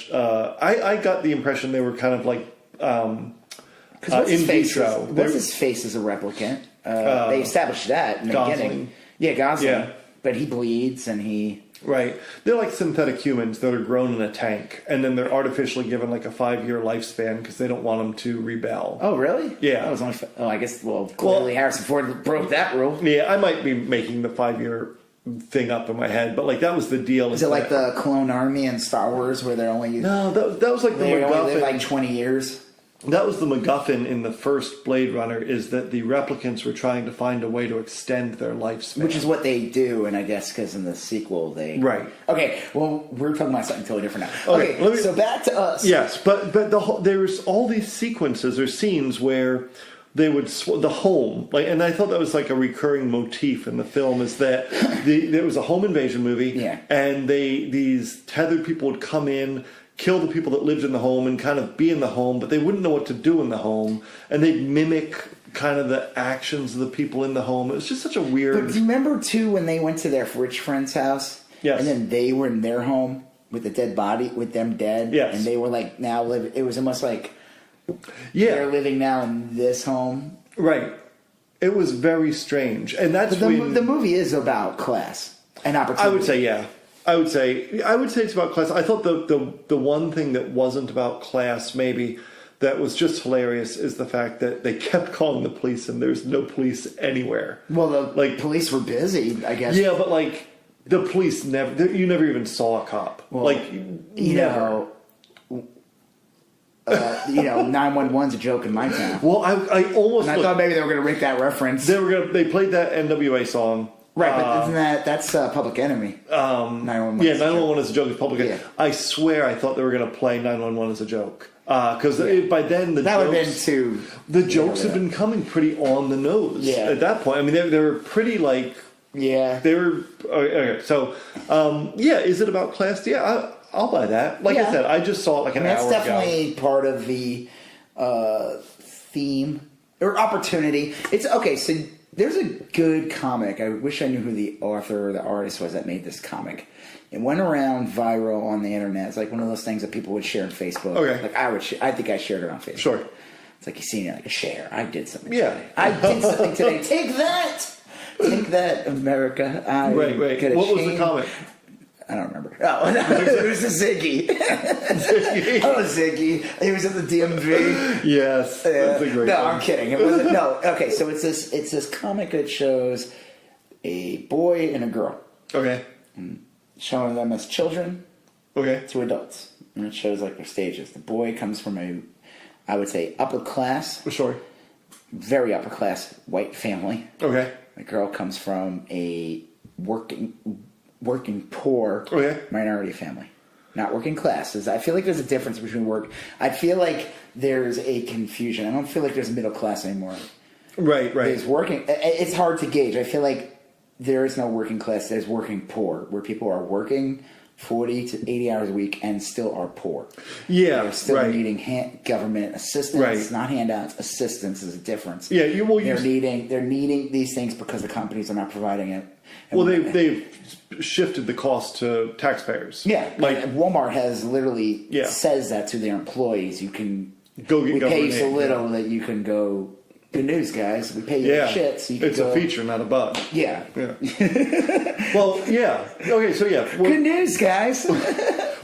I got the impression they were kind of like in vitro. What's his face is a replicant? They established that in the beginning. Yeah, Gosling. Yeah. But he bleeds and he. Right. They're like synthetic humans that are grown in a tank, and then they're artificially given like a 5-year lifespan because they don't want them to rebel. Oh, really? Yeah. That was only, I guess, clearly Harrison Ford broke that rule. Yeah, I might be making the 5-year thing up in my head, but like that was the deal. Is it like the clone army in Star Wars where they're only... No, that was like the they only live like 20 years? That was the MacGuffin in the first Blade Runner, is that the replicants were trying to find a way to extend their lifespan. Which is what they do, and I guess because in the sequel they... Right. Okay, well, we're talking about something totally different now. Okay, so back to us. Yes, but there's all these sequences or scenes where they would... the home, and I thought that was like a recurring motif in the film, is that there was a home invasion movie, and these tethered people would come in, kill the people that lived in the home and kind of be in the home, but they wouldn't know what to do in the home, and they'd mimic kind of the actions of the people in the home. It was just such a weird... But do you remember, too, when they went to their rich friend's house? Yes. And then they were in their home with the dead body, with them dead? Yes. And they were like, now live... It was almost like they're living now in this home. Right. It was very strange. And that's the movie is about class and opportunity. I would say, yeah. I would say it's about class. I thought the one thing that wasn't about class, maybe, that was just hilarious is the fact that they kept calling the police and there's no police anywhere. Well, the police were busy, I guess. Yeah, but the police you never even saw a cop. Well, never. 911's a joke in my town. Well, I almost... And I thought maybe they were going to make that reference. They played that NWA song. Right, but isn't that's Public Enemy? 911. Yeah, 911 is a joke. It's Public Enemy. Yeah. I swear I thought they were going to play 911 as a joke. Because by then the jokes had been coming pretty on the nose at that point. I mean, they were pretty they were... Okay, so, is it about class? Yeah, I'll buy that. I said, I just saw it an hour ago. That's definitely part of the theme or opportunity. It's okay, so... There's a good comic. I wish I knew who the author or the artist was that made this comic. It went around viral on the internet. It's like one of those things that people would share on Facebook. Okay. I think I shared it on Facebook. Sure. It's like you see it, like a share. I did something today. I did something today. Take that! Take that, America. Right. What was the comic? I don't remember. Oh, no, it was a Ziggy. Oh, Ziggy. He was at the DMV. Yes. That's a great No, one. I'm kidding. It wasn't. No. Okay, so it's this comic that shows a boy and a girl. Okay. Showing them as children. Okay. To adults. And it shows their stages. The boy comes from I would say, upper class. Sure. Very upper class white family. Okay. The girl comes from a working poor minority family. Not working classes. I feel like there's a difference between work. I feel like there's a confusion. I don't feel like there's middle class anymore. Right. There's working. It's hard to gauge. I feel like there is no working class. There's working poor, where people are working 40 to 80 hours a week and still are poor. Yeah, they're still needing government assistance, not handouts. Assistance is a difference. Yeah, they're needing these things because the companies are not providing it. Well, they've shifted the cost to taxpayers. Yeah, Walmart has literally says that to their employees. You can go get. We pay you so little that you can go. Good news, guys. We pay you shit. So you can it's a feature, not a bug. Yeah. Well, yeah. Okay, so good news, guys.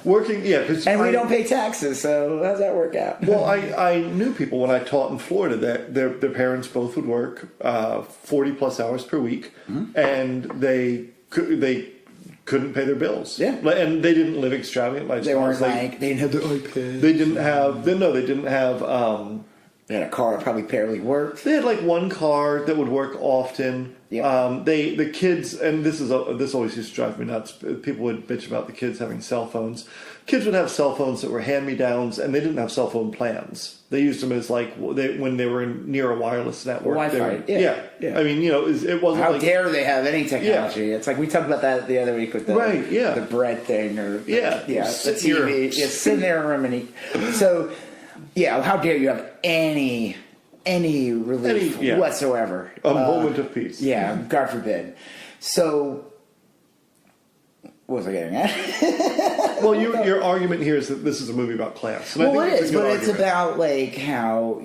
Working, and we don't pay taxes, so how's that work out? Well, I knew people when I taught in Florida that their parents both would work 40 plus hours per week, and they couldn't pay their bills. Yeah, and they didn't live extravagant lifestyles. They weren't they didn't have the iPad. They didn't have. They didn't have. They had a car that probably barely worked. They had one car that would work often. Yeah. The kids, and this always used to drive me nuts. People would bitch about the kids having cell phones. Kids would have cell phones that were hand-me-downs, and they didn't have cell phone plans. They used them as when they were near a wireless network. Wi-Fi. Yeah. I mean, it wasn't. How dare they have any technology? Yeah. It's like we talked about that the other week with the bread thing or the TV. Sit in their room and eat. So. Yeah, how dare you have any relief whatsoever? A moment of peace. Yeah, God forbid. So, what was I getting at? Well, your argument here is that this is a movie about class. And well, it is, but it's about how,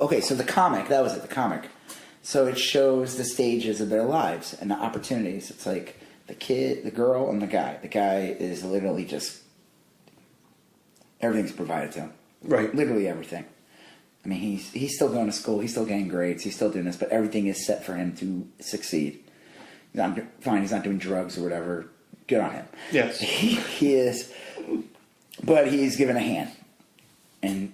okay, so the comic, that was it, the comic. So it shows the stages of their lives and the opportunities. It's like the kid, the girl, and the guy. The guy is literally just, everything's provided to him. Right. Literally everything. I mean, he's still going to school. He's still getting grades. He's still doing this. But everything is set for him to succeed. He's not doing drugs or whatever. Good on him. Yes. He is. But he's given a hand. And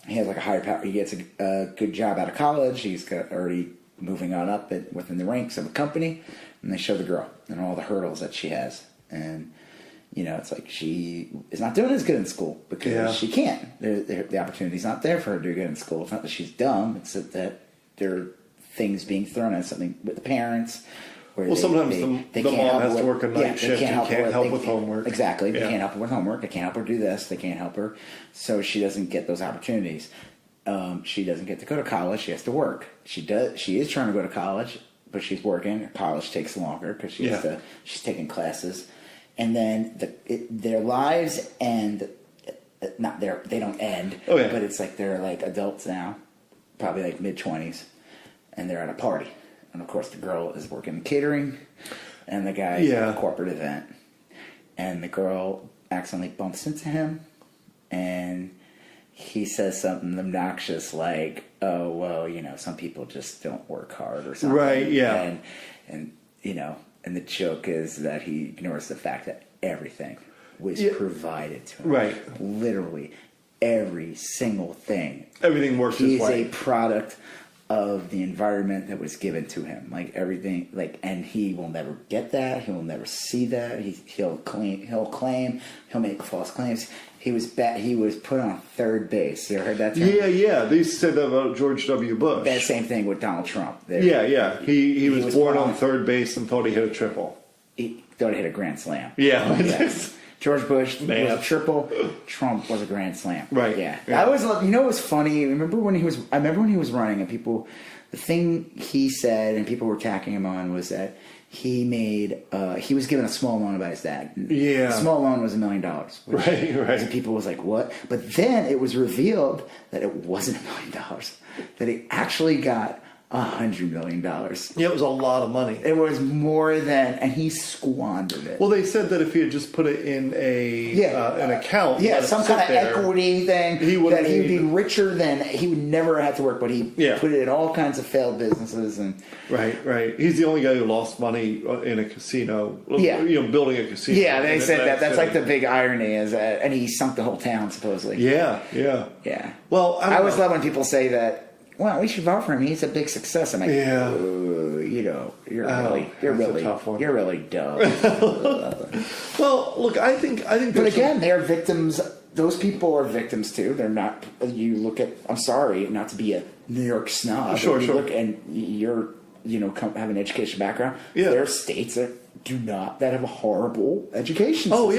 he he has like a higher power. He gets a good job out of college. He's already moving on up within the ranks of a company, and they show the girl and all the hurdles that she has. And it's like she is not doing as good in school because she can't. The opportunity's not there for her to do good in school. It's not that she's dumb. It's that there are things being thrown at something with the parents. Where sometimes the mom has to work a night shift and can't help with homework. Exactly. They can't help her with homework. They can't help her do this. They can't help her. So she doesn't get those opportunities. She doesn't get to go to college. She has to work. She is trying to go to college, but she's working. College takes longer because she's taking classes. And then their lives end. They don't end. Oh, yeah. But it's like they're like adults now, probably like mid-20s, and they're at a party. And of course, the girl is working in catering, and the guy is at a corporate event. And the girl accidentally bumps into him, and he says something obnoxious like, "Oh, well, some people just don't work hard," or something. Right? Yeah. And the joke is that he ignores the fact that everything was provided to him. Right. Literally every single thing. Everything works his way. He's a product of the environment that was given to him. Like everything, and he will never get that. He will never see that. He'll make false claims. He was put on third base. You ever heard that term? Yeah. They said that about George W. Bush. That same thing with Donald Trump. He was born on third base and thought he hit a triple. He thought he hit a grand slam. Yeah. George Bush was a triple. Trump was a grand slam. Right. Yeah. I was. It was funny. I remember when he was running, and people, the thing he said, and people were attacking him on was that he was given a small loan by his dad. Yeah. The small loan was $1 million. Right. And people was like, what? But then it was revealed that it wasn't $1 million. That he actually got $100 million. Yeah, it was a lot of money. It was more than, and he squandered it. Well, they said that if he had just put it in an account, some kind of equity thing, he would be richer than he would never have to work. But he put it in all kinds of failed businesses and right. He's the only guy who lost money in a casino. Yeah, building a casino. Yeah, they said that. That's like the big irony is, and he sunk the whole town supposedly. Yeah. Well, I always love when people say that. Well, we should vote for him. He's a big success. I'm like, you're really dumb. Well, look, I think. But again, they're victims. Those people are victims too. They're not. You look at. I'm sorry, not to be a New York snob. Sure. Look, and you're, have an education background. Yeah. There are states that have a horrible education system. Oh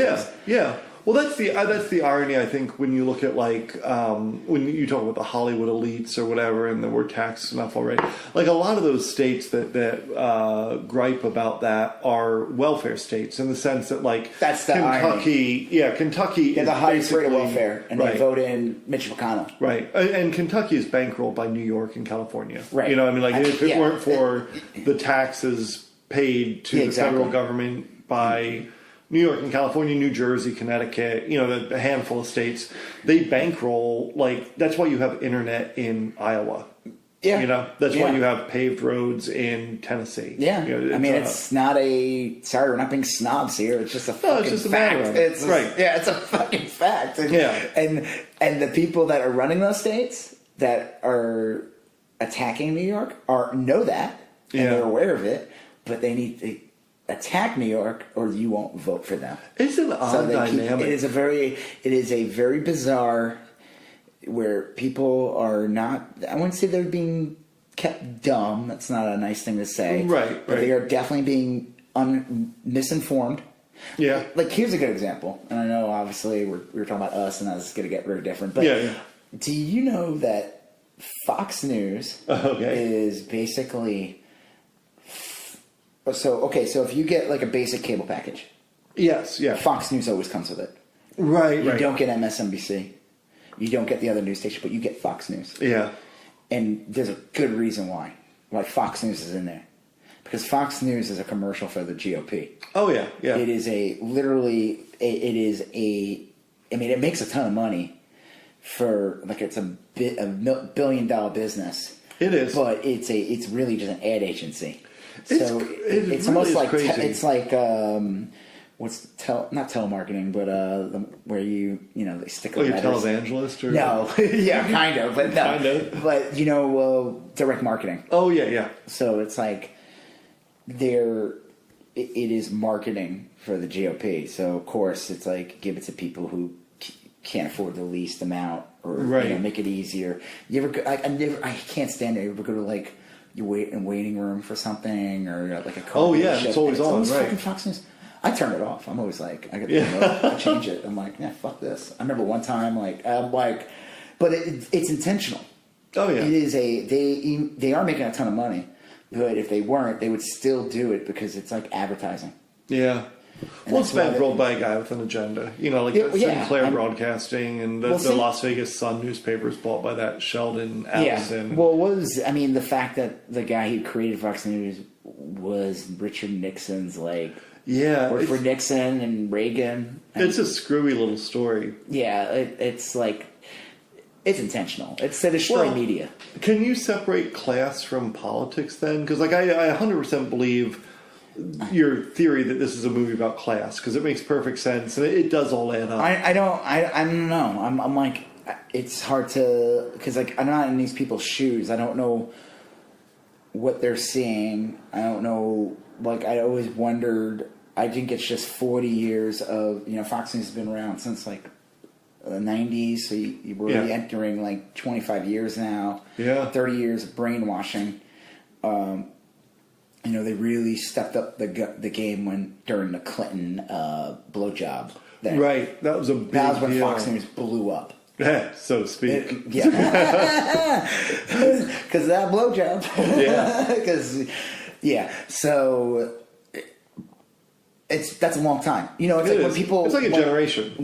yeah. Well, that's the irony, I think, when you look at when you talk about the Hollywood elites or whatever, and that we're taxed enough already. Like a lot of those states that gripe about that are welfare states in the sense that that's the Kentucky, irony. Kentucky is the highest rate of welfare, and right. They vote in Mitch McConnell. Right, and Kentucky is bankrolled by New York and California. Right, if it weren't for the taxes paid to the federal government by New York and California, New Jersey, Connecticut, a handful of states, they bankroll, that's why you have internet in Iowa. Yeah. That's why you have paved roads in Tennessee. Yeah. It's not sorry, we're not being snobs here. It's just a fucking fact. It's a fucking fact. And the people that are running those states that are attacking New York know that, and they're aware of it, but they need to attack New York or you won't vote for them. It's an odd dynamic. It is a very bizarre where people are not, I wouldn't say they're being kept dumb. That's not a nice thing to say. Right. But they are definitely being misinformed. Yeah. Here's a good example. And I know obviously we were talking about us and that's going to get very different. But do you know that Fox News is basically... So if you get a basic cable package, Fox News always comes with it. Right. You don't get MSNBC, you don't get the other news station, but you get Fox News. Yeah. And there's a good reason why Fox News is in there, because Fox News is a commercial for the GOP. Oh yeah. It is it makes a ton of money for it's a $1 billion business. It is, but it's really just an ad agency. It's almost really like crazy. it's like what's not telemarketing, but where they stick a Like a letters. televangelist or No, yeah, kind of, but no, Kind of. but direct marketing. Oh yeah. So it's like it is marketing for the GOP. So of course it's like give it to people who can't afford the least amount, or Right. make it easier. You ever? I can't stand it. You ever go to like you wait in waiting room for something, or like a car? Oh, yeah, dealership, it's always and on, right. fucking Fox News. I turn it off. I'm always like, I got the remote. I change it. I'm like, yeah, fuck this. I remember one time, but it's intentional. Oh yeah. It is they are making a ton of money, but if they weren't, they would still do it because it's like advertising. Yeah. And Well, it's that's why bankrolled by a guy with an agenda. Like Sinclair Broadcasting and the Las Vegas Sun newspaper is bought by that Sheldon Adelson. Yeah. Well, the fact that the guy who created Fox News was Richard Nixon's worked for Nixon and Reagan. It's a screwy little story. Yeah, it's like it's intentional. It's to destroy media. Can you separate class from politics then? Because I 100% believe your theory that this is a movie about class, because it makes perfect sense and it does all add up. I don't know. I'm like, it's hard to, because like I'm not in these people's shoes. I don't know what they're seeing. I don't know. Like I always wondered. I think it's just 40 years of Fox News has been around since like the 90s, so we're already entering like 25 years now. Yeah, 30 years of brainwashing. They really stepped up the game during the Clinton blowjob. Right, that was a big That was when deal. Fox News blew up. So to speak. Yeah. Because that blowjob. Yeah. So that's a long time. It's like when people. It's like a generation.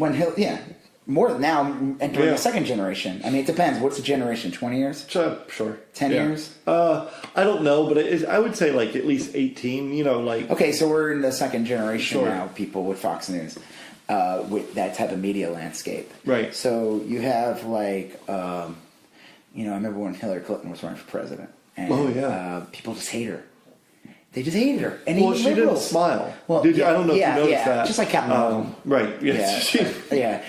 More than now, entering the second generation. I mean, it depends. What's the generation? 20 years? Sure. 10 years? I don't know, but I would say like at least 18, Okay, so we're in the second generation Sure. now, people with Fox News, with that type of media landscape. Right. So you have I remember when Hillary Clinton was running for president. And, people just hate her. They just hated her. And well, she didn't smile. Well, I don't know if you noticed that. Just like Captain Marvel. Right, yes. Yeah.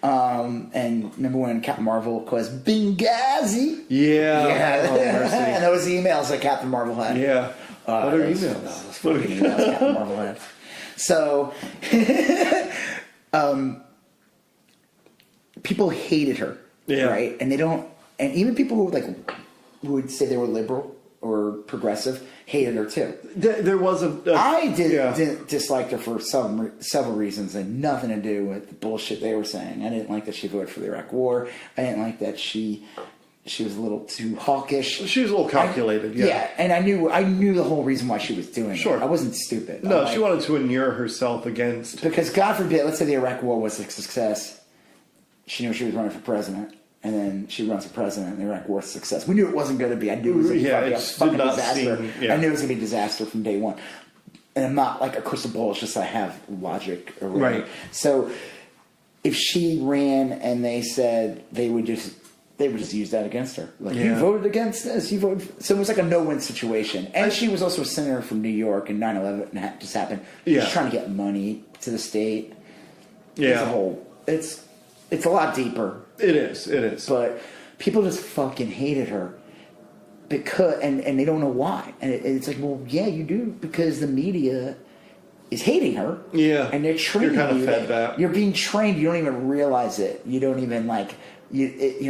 And remember when Captain Marvel was Benghazi? Yeah. Oh, mercy. And those emails that Captain Marvel had. Yeah. What are those emails? Those fucking emails Captain Marvel had. So, people hated her. Yeah. Right? And and even people who would say they were liberal or progressive hated her too. There wasn't. I didn't dislike her for several reasons, and nothing to do with the bullshit they were saying. I didn't like that she voted for the Iraq War. I didn't like that she was a little too hawkish. She was a little calculated. Yeah, and I knew the whole reason why she was doing it. I wasn't stupid. No, she wanted to inure herself against. Because God forbid, let's say the Iraq War was a success. She knew she was running for president. And then she runs for president, and the Iraq War success. We knew it wasn't going to be. I knew it was going to be a fucking disaster. I knew it was going to be a disaster from day one. And I'm not like a crystal ball. It's just I have logic or whatever. Right. So if she ran and they said they would just use that against her. You voted against this. You voted. So it was like a no-win situation. And she was also a senator from New York, and 9/11 just happened. She's trying to get money to the state. Yeah. It's a lot deeper. It is. But people just fucking hated her because, and they don't know why. And it's like, well, yeah, you do, because the media is hating her. Yeah. And they're training you. You're kind of fed that. You're being trained. You don't even realize it. You don't even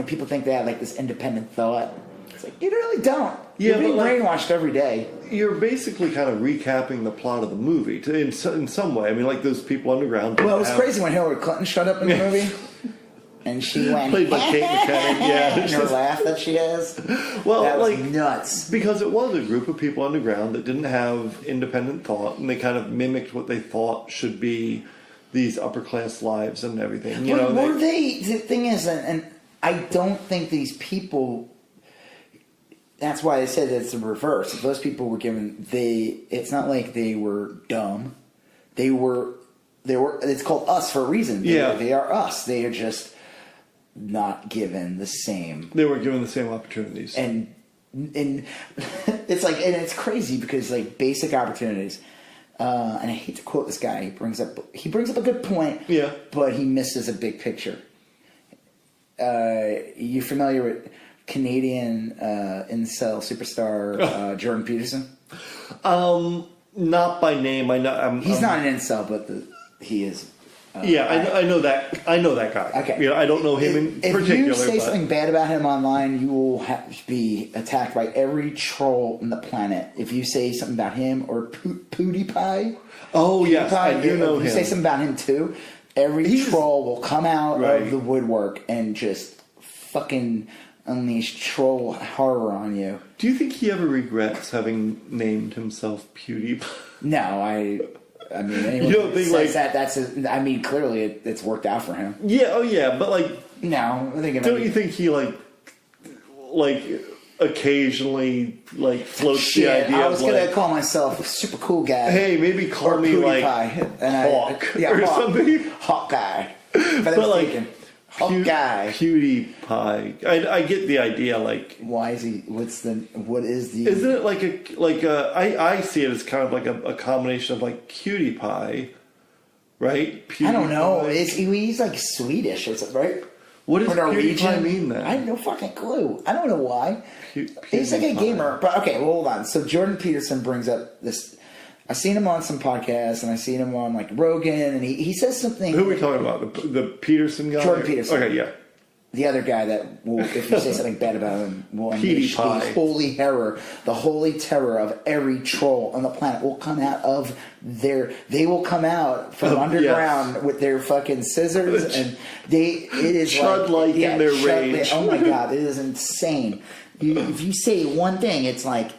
people think they have this independent thought. It's like, you really don't. You're being brainwashed every day. You're basically kind of recapping the plot of the movie in some way. I mean, like those people underground. Well, it was crazy when Hillary Clinton showed up in the movie. And she went... Played by Kate McKinnon, yeah. And her laugh that she has. Well, that was nuts. Because it was a group of people underground that didn't have independent thought, and they kind of mimicked what they thought should be these upper-class lives and everything. The thing is, and I don't think these people... That's why I said it's the reverse. If those people were given... It's not like they were dumb. They were... It's called us for a reason. They are us. They are just... not given the same. They weren't given the same opportunities. And it's and it's crazy because basic opportunities. and I hate to quote this guy. He brings up a good point. Yeah. But he misses a big picture. You familiar with Canadian incel superstar Jordan Peterson? Not by name. I know he's not an incel, but he is. I know that. I know that guy. Okay. You know, I don't know him in particular. If you say something bad about him online, you will be attacked by every troll on the planet. If you say something about him or PewDiePie. Oh yes, I do know him. If you say something about him too, every troll will come out of the woodwork and just fucking unleash troll horror on you. Do you think he ever regrets having named himself PewDiePie? No, I mean, anyone you don't think says that's I mean, clearly it's worked out for him. Yeah, oh yeah, but like, no, I think don't you think he like occasionally like floats the idea? I was gonna call myself super cool guy. Hey, maybe call me like Hawk or something. Hawk guy, but like Hawk guy. PewDiePie. I get the idea. Like, why is he? What is the? Isn't it like a? I see it as kind of like a combination of like cutie pie, right? PewDiePie. I don't know. He's like Swedish or something, right? What does PewDiePie mean then? I have no fucking clue. I don't know why. He's like a gamer. But okay, well, hold on. So Jordan Peterson brings up this. I've seen him on some podcasts, and I've seen him on like Rogan, and he says something. Who are we talking about? The Peterson guy? Jordan Peterson. Okay, yeah. The other guy that will, if you say something bad about him, will unleash the holy terror of every troll on the planet will come out of they will come out from underground with their fucking scissors, and it is Chud-like in their rage. Oh my god, it is insane. If you say one thing, it's like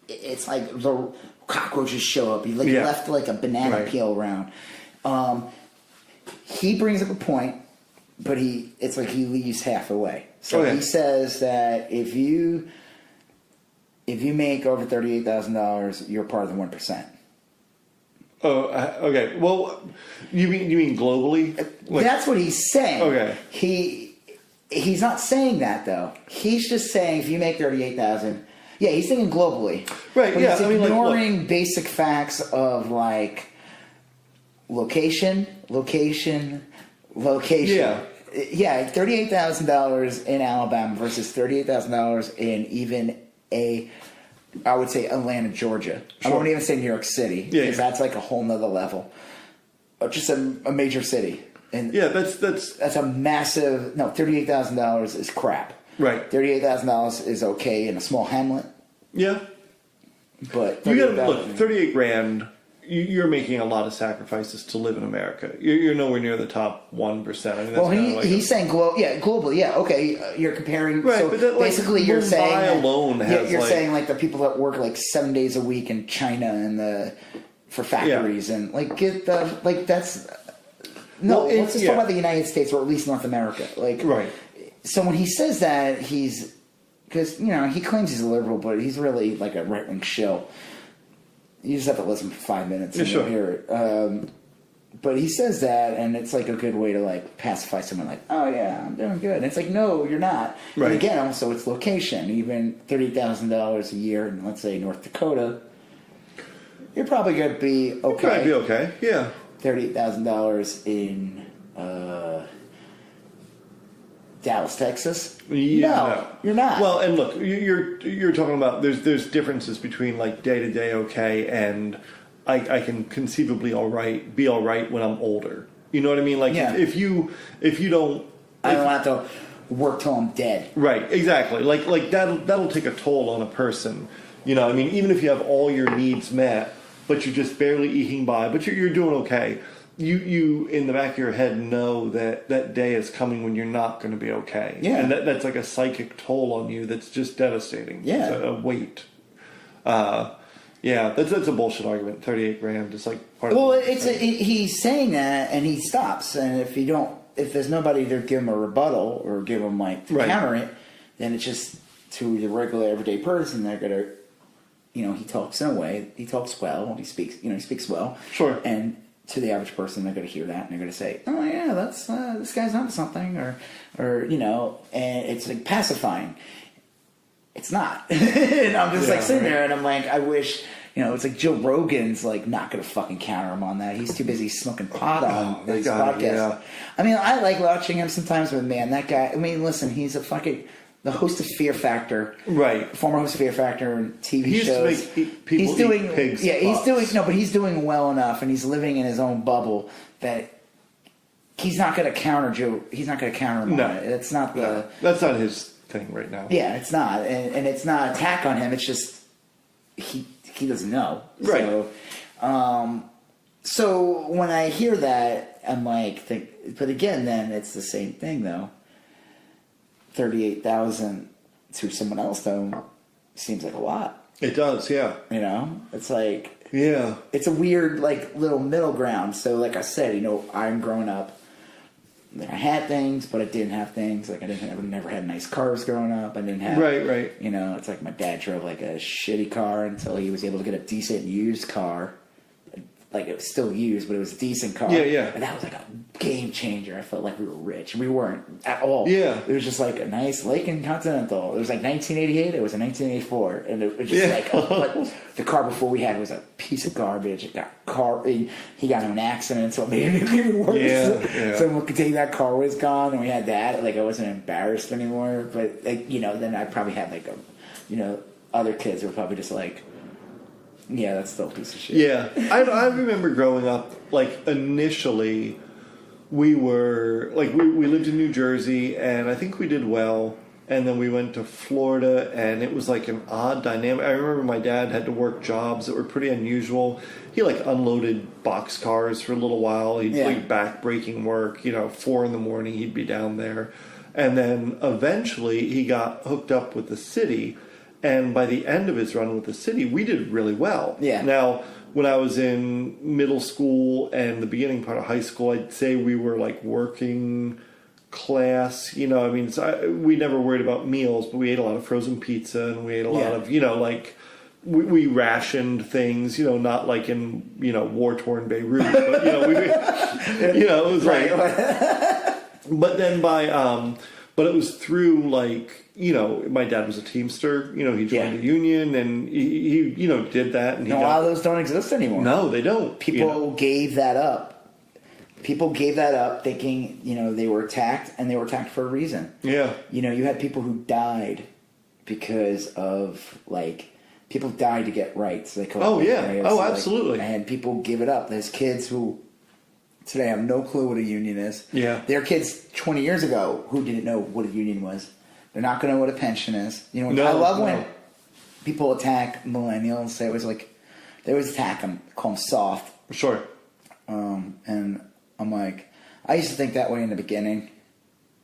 the cockroaches show up. You left like a banana peel around. He brings up a point. But it's like he leaves half away. So he says that if you make over $38,000, you're part of the 1%. Oh, okay. Well, you mean globally? That's what he's saying. Okay. He's not saying that though. He's just saying if you make $38,000, yeah, he's thinking globally. Right. But yeah. he's ignoring basic facts of like location. Yeah. Yeah, $38,000 in Alabama versus $38,000 in even I would say Atlanta, Georgia. Sure. I won't even say New York City because that's like a whole nother level. Just a major city. And that's a massive. No, $38,000 is crap. Right. $38,000 is okay in a small hamlet. Yeah. But you got to look. $38,000. You're making a lot of sacrifices to live in America. You're nowhere near the top 1%. I mean, that's he's saying globally. Yeah, okay. You're comparing. Right, so but that, basically, you're saying alone has you're saying like the people that work like 7 days a week in China and for factories and that's no. Let's just talk about the United States or at least North America. Right. So when he says that, because he claims he's a liberal, but he's really like a right wing shill. You just have to listen for 5 minutes and you'll hear it. But he says that, and it's like a good way to like pacify someone. Like, oh yeah, I'm doing good. And it's like, no, you're not. Right. And again, also it's location. Even $30,000 a year in, let's say, North Dakota, you're probably going to be okay. You're be okay. Yeah. $38,000 in Dallas, Texas. Yeah, no, you're not. Well, and look, you're talking about there's differences between like day to day okay and I can conceivably be all right when I'm older. You know what I mean? Like if you don't, I don't have to work till I'm dead. Right, exactly. Like that'll take a toll on a person. You know, I mean, even if you have all your needs met, but you're just barely eking by, but you're doing okay. You in the back of your head know that day is coming when you're not going to be okay. Yeah. And that's like a psychic toll on you that's just devastating. Yeah. It's a weight. That's a bullshit argument. $38,000 is like part of he's saying that and he stops, and if there's nobody to give him a rebuttal or give him to counter it, then it's just to the regular everyday person they're gonna he talks in a way, he talks well, he speaks well. Sure. And to the average person, they're going to hear that and they're going to say, "Oh yeah, that's this guy's onto something," or and it's like pacifying. It's not. And I'm just like sitting there, and I'm like, I wish it's like Joe Rogan's like not going to fucking counter him on that. He's too busy smoking pot on his podcast. Yeah. I mean, I like watching him sometimes, but man, that guy. I mean, listen, he's the host of Fear Factor, right? Former host of Fear Factor and TV shows. He's doing pigs. Yeah, but he's doing well enough, and he's living in his own bubble that he's not going to counter Joe. He's not going to counter him on it. It's not that's not his thing right now. Yeah, it's not, and it's not an attack on him. It's just he doesn't know, right? So when I hear that, I'm like, but again, then it's the same thing though. 38,000 to someone else though seems like a lot. It does, yeah. It's like it's a weird like little middle ground. So like I said, I'm growing up. I had things, but I didn't have things. Like I never had nice cars growing up. I didn't have right. It's like my dad drove like a shitty car until he was able to get a decent used car. Like it was still used, but it was a decent car. Yeah. And that was like a game changer. I felt like we were rich. We weren't at all. Yeah. It was just like a nice Lincoln Continental. It was like 1988. It was a 1984, and it was just like. But the car before we had was a piece of garbage. He got in an accident, so it made it even worse. Yeah. So the day that car was gone, and we had that, like I wasn't embarrassed anymore. But like then I probably had like other kids were probably just like. Yeah, that's still a piece of shit. Yeah. I remember growing up, like, initially, we were, like, we lived in New Jersey, and I think we did well, and then we went to Florida, and it was, like, an odd dynamic. I remember my dad had to work jobs that were pretty unusual. He, like, unloaded boxcars for a little while. He'd, like, back-breaking work, 4 in the morning, he'd be down there. And then, eventually, he got hooked up with the city. And by the end of his run with the city, we did really well. Yeah. Now, when I was in middle school and the beginning part of high school, I'd say we were like working class. We never worried about meals, but we ate a lot of frozen pizza and we ate a lot of, we rationed things, not like in, war-torn Beirut, but, it was like, but then but it was through like, my dad was a Teamster. He joined the union, and he did that. And a lot of those don't exist anymore. No, they don't. People gave that up. People gave that up, thinking they were attacked, and they were attacked for a reason. Yeah. You had people who died because of people died to get rights. They call Oh it, yeah. right? Oh, absolutely. And people give it up. There's kids who today have no clue what a union is. Yeah. There are kids 20 years ago who didn't know what a union was. They're not going to know what a pension is. I love when people attack millennials. They always attack them, call them soft. Sure. And I'm like, I used to think that way in the beginning,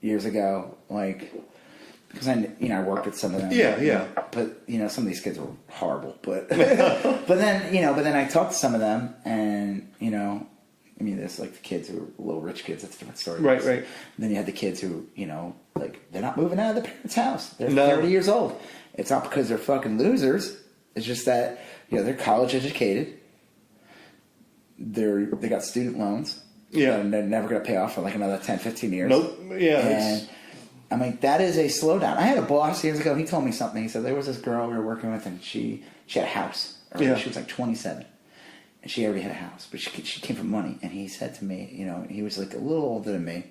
years ago, because I worked with some of them. Yeah. But some of these kids were horrible. But but then I talked to some of them, and there's like the kids who are little rich kids. That's a different story. Right. And then you had the kids who, they're not moving out of their parents' house. They're 30 years old. It's not because they're fucking losers. It's just that, they're college educated. They got student loans. Yeah. And they're never going to pay off for like another 10, 15 years. Nope. Yeah. And I'm like, that is a slowdown. I had a boss years ago. He told me something. He said there was this girl we were working with, and she had a house. Yeah. She was like 27. And she already had a house, but she came from money. And he said to me, he was like a little older than me,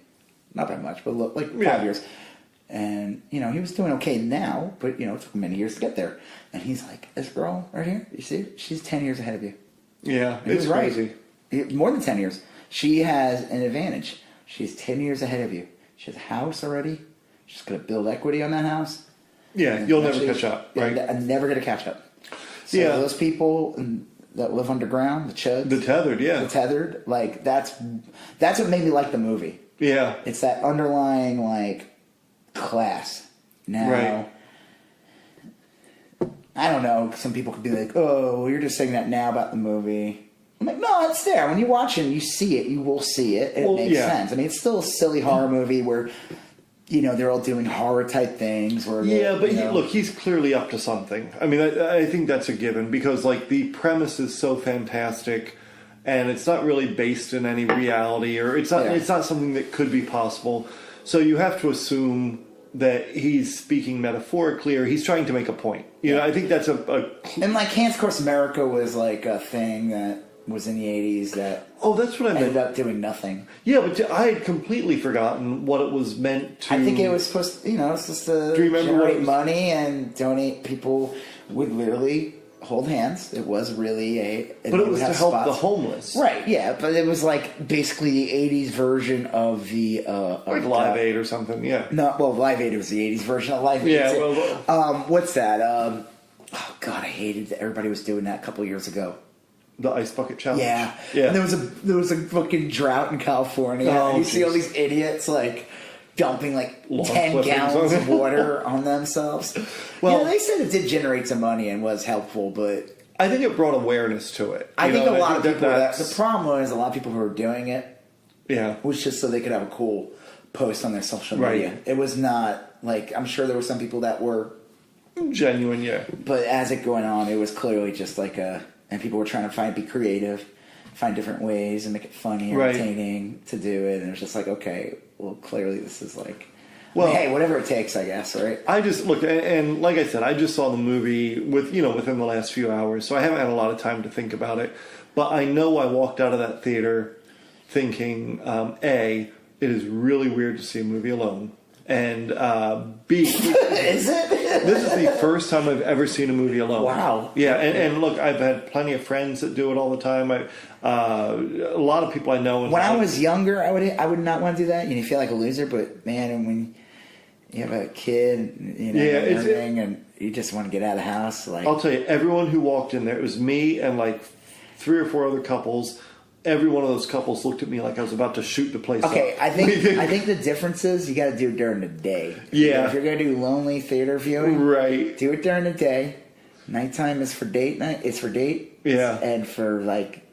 not that much, but like 5 years. And he was doing okay now, but it took many years to get there. And he's like, this girl right here, you see, she's 10 years ahead of you. Yeah, it's crazy. More than 10 years. She has an advantage. She's 10 years ahead of you. She has a house already. She's going to build equity on that house. Yeah, you'll never catch up, right? I'm never going to catch up. So those people that live underground, the chuds. The tethered, yeah. The tethered, that's what made me like the movie. Yeah. It's that underlying, class. Now, right. I don't know, some people could be like, oh, you're just saying that now about the movie. I'm like, no, it's there. When you watch it and you see it, you will see it. It makes sense. I mean, it's still a silly horror movie where, they're all doing horror-type things. But look, he's clearly up to something. I mean, I think that's a given because, the premise is so fantastic and it's not really based in any reality or it's not something that could be possible. So you have to assume that he's speaking metaphorically or he's trying to make a point. You know, I think that's a And like Hands Across America was like a thing that was in the 80s that that's what I ended meant. up doing nothing. Yeah, but I had completely forgotten what it was meant to. I think it was supposed to, it's just to Do you remember generate money and donate. People would literally hold hands. It was really But it was to help the homeless. Right, yeah, but it was like basically the 80s version of the... Like Live Aid or something, yeah. No, well, Live Aid was the 80s version of Live Aid. Yeah, well... what's that? Oh, God, I hated that everybody was doing that a couple years ago. The Ice Bucket Challenge? Yeah. Yeah. And there was a fucking drought in California. And you see all these idiots, like, dumping, like, 10 gallons of water on themselves. Well, they said it did generate some money and was helpful, but... I think it brought awareness to it. I think a lot of people... The problem was a lot of people who were doing it was just so they could have a cool post on their social media. Right. It was not, like... I'm sure there were some people that were... Genuine, yeah. But as it going on, it was clearly just like a... And people were trying to be creative, find different ways and make it funny and entertaining to do it. And it was just like, okay, well, clearly this is like, hey, whatever it takes, I guess, right? I just, look, and like I said, I just saw the movie within the last few hours, so I haven't had a lot of time to think about it. But I know I walked out of that theater thinking, A, it is really weird to see a movie alone. And B, is it? This is the first time I've ever seen a movie alone. Wow. Yeah, and look, I've had plenty of friends that do it all the time. A lot of people I know. When I was younger, I would not want to do that. You feel like a loser, but man, and when you have a kid, and you just want to get out of the house. Like, I'll tell you, everyone who walked in there, it was me and like 3 or 4 other couples. Every one of those couples looked at me like I was about to shoot the place up. Okay, I think the difference is you got to do it during the day. Yeah. If you're going to do lonely theater viewing, right, do it during the day. Nighttime is for date night. It's for date. Yeah. And for like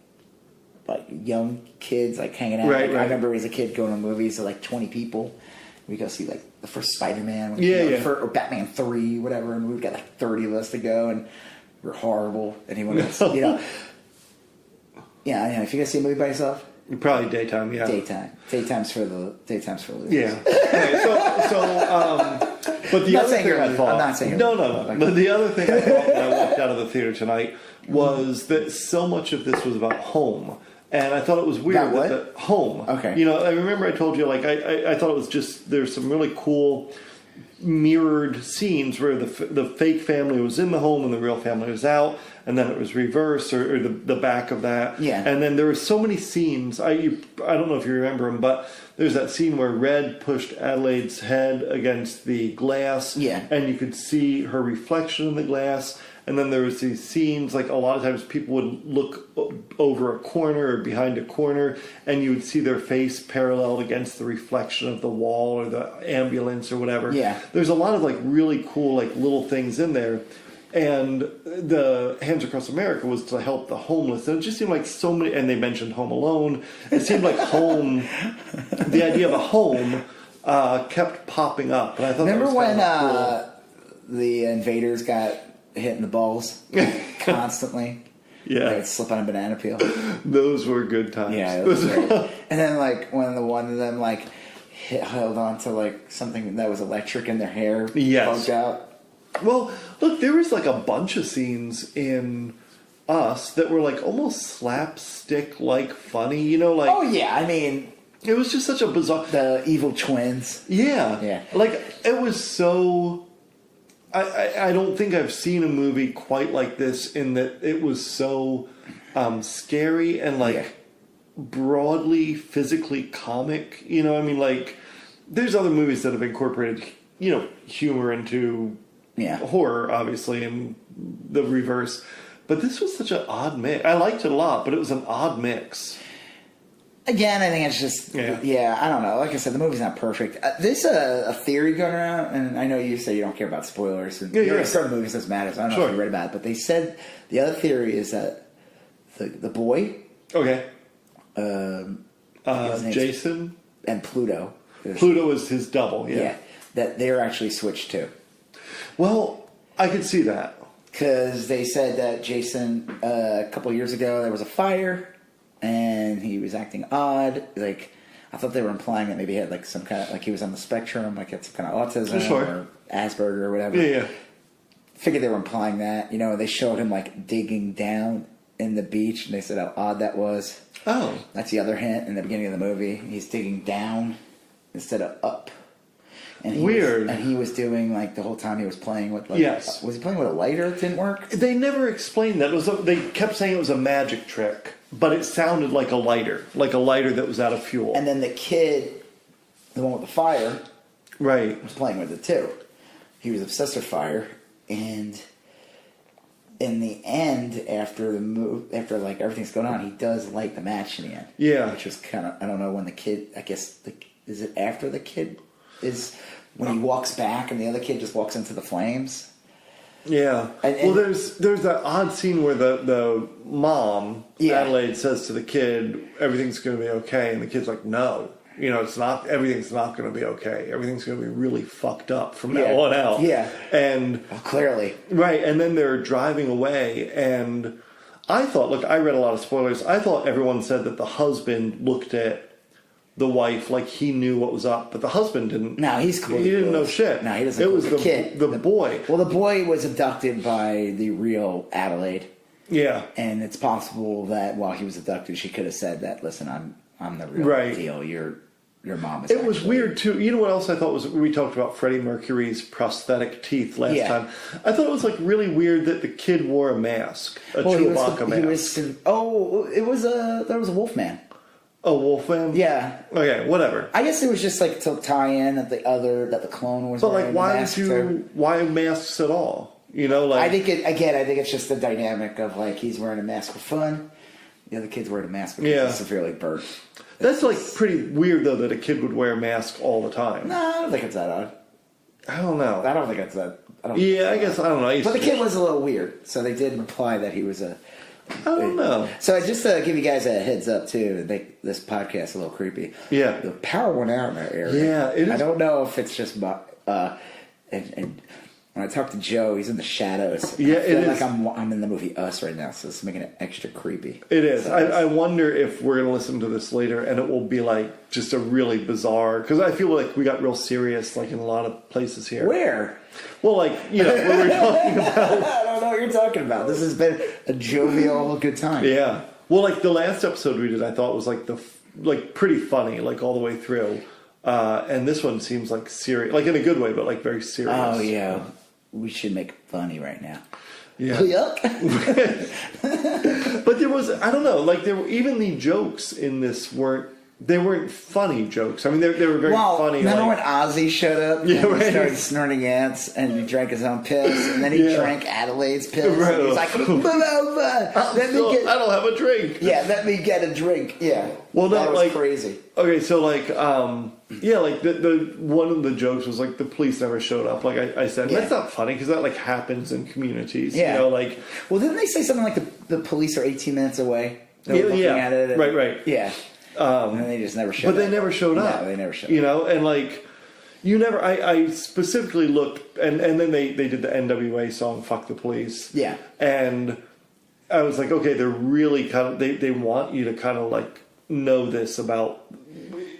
young kids like hanging out. Right, like, I remember as a kid going to movies with like 20 people. We go see like the first Spider-Man, or Batman 3, whatever, and we've got like 30 of us to go, and we're horrible. Anyone else, Yeah, if you're gonna see a movie by yourself, probably daytime. Yeah, daytime's for the losers. Yeah. But the other thing I thought, I'm not saying no. But the other thing I thought when I walked out of the theater tonight was that so much of this was about home, and I thought it was weird that home. Okay. I remember I told you I thought it was just there's some really cool mirrored scenes where the fake family was in the home and the real family was out, and then it was reversed or the back of that. Yeah. And then there were so many scenes. I don't know if you remember them, but there's that scene where Red pushed Adelaide's head against the glass. Yeah. And you could see her reflection in the glass. And then there was these scenes, like a lot of times people would look over a corner or behind a corner, and you would see their face paralleled against the reflection of the wall or the ambulance or whatever. Yeah. There's a lot of like really cool like little things in there. And the Hands Across America was to help the homeless. And it just seemed like so many, and they mentioned Home Alone. It seemed like home, the idea of a home kept popping up. And I thought remember that was when cool. The invaders got hit in the balls constantly? Yeah. They'd slip on a banana peel. Those were good times. Yeah, it was great. And then like when the one of them like held on to like something that was electric in their hair, bugged out. Well, look, there was like a bunch of scenes in Us that were like almost slapstick like funny, like oh yeah, I mean it was just such a bizarre the evil twins. Yeah. Like it was so I don't think I've seen a movie quite like this in that it was so scary and like broadly physically comic. I mean, like there's other movies that have incorporated humor into horror, obviously, and the reverse. But this was such an odd mix. I liked it a lot, but it was an odd mix. Again, I think it's just, I don't know. Like I said, the movie's not perfect. There's a theory going around, and I know you say you don't care about spoilers. And certain movies doesn't matter, so I don't know if you read about it. But they said the other theory is that the boy, Jason, and Pluto. Pluto is his double, that they're actually switched too. Well, I could see that. Because they said that Jason, a couple years ago, there was a fire, and he was acting odd. Like, I thought they were implying that maybe he had like some kind of, like he was on the spectrum, like had some kind of autism Sure. or Asperger or whatever. Yeah. Figured they were implying that. You know, they showed him like digging down in the beach, and they said how odd that was. Oh. That's the other hint in the beginning of the movie. He's digging down instead of up. And Weird. He was doing, like, the whole time he was playing with, like... Yes. Was he playing with a lighter that didn't work? They never explained that. They kept saying it was a magic trick, but it sounded like a lighter that was out of fuel. And then the kid, the one with the fire... Right. Was playing with it, too. He was obsessed with fire, and... In the end, after like everything's going on, he does light the match in the end. Yeah. Which was kind of, I don't know when the kid, I guess, is it after the kid is, when he walks back and the other kid just walks into the flames? Yeah. Well, there's that odd scene where the mom, Adelaide, says to the kid, everything's going to be okay. And the kid's like, no. You know, it's not. Everything's not going to be okay. Everything's going to be really fucked up from now on out. Yeah, and clearly, right. And then they're driving away, and I thought, look, I read a lot of spoilers. I thought everyone said that the husband looked at the wife like he knew what was up, but the husband didn't. No, he's cool. He didn't know shit. No, he doesn't. It was the kid, the boy. Well, the boy was abducted by the real Adelaide. Yeah, and it's possible that while he was abducted, she could have said that. Listen, I'm the real deal. Your mom is. It was weird too. You know what else I thought was, we talked about Freddie Mercury's prosthetic teeth last time. I thought it was like really weird that the kid wore a mask, Chewbacca mask. It was there was a Wolfman. A Wolfman? Yeah. Okay, whatever. I guess it was just like to tie in that the clone was. But like, why masks at all? You know, like, I think it's just the dynamic of like he's wearing a mask for fun. The other kid's wearing a mask because he's severely burnt. That's like pretty weird though that a kid would wear a mask all the time. No, I don't think it's that odd. I don't know. I don't think it's that. I guess I don't know. But the kid was a little weird, so they did imply that he was a. I don't know. So just to give you guys a heads up too, and make this podcast a little creepy. Yeah, the power went out in that area. Yeah, it is. I don't know if it's just and when I talk to Joe, he's in the shadows. Yeah, I feel like I'm in the movie Us right now, so it's making it extra creepy. It is. So I wonder if we're going to listen to this later and it will be like just a really bizarre, because I feel like we got real serious like in a lot of places here. Where? Well, like, you know, what we're talking about. I don't know what you're talking about. This has been a jovial good time. Yeah. Well, like the last episode we did, I thought was like pretty funny, like all the way through. And this one seems like serious, like in a good way, but like very serious. Oh yeah. We should make it funny right now. Yeah. Yuck. But there was, I don't know, like even the jokes in this weren't funny jokes. I mean, they were very funny. Remember when Ozzy showed up and he started snorting ants and he drank his own piss and then he drank Adelaide's piss and he's like, I don't have a drink. Yeah, let me get a drink. Yeah. Well, no, that was like crazy. Okay, so like, like the one of the jokes was like the police never showed up. Like I said, that's not funny because that like happens in communities. Yeah. You know, like. Well, didn't they say something like the police are 18 minutes away? They were looking at it. And, right. Yeah. And they just never showed up. But they never showed up. No, they never showed up. You know, and like, you never, I specifically looked, and then they did the NWA song, Fuck the Police. Yeah. And I was like, okay, they're really kind of, they want you to kind of like know this about,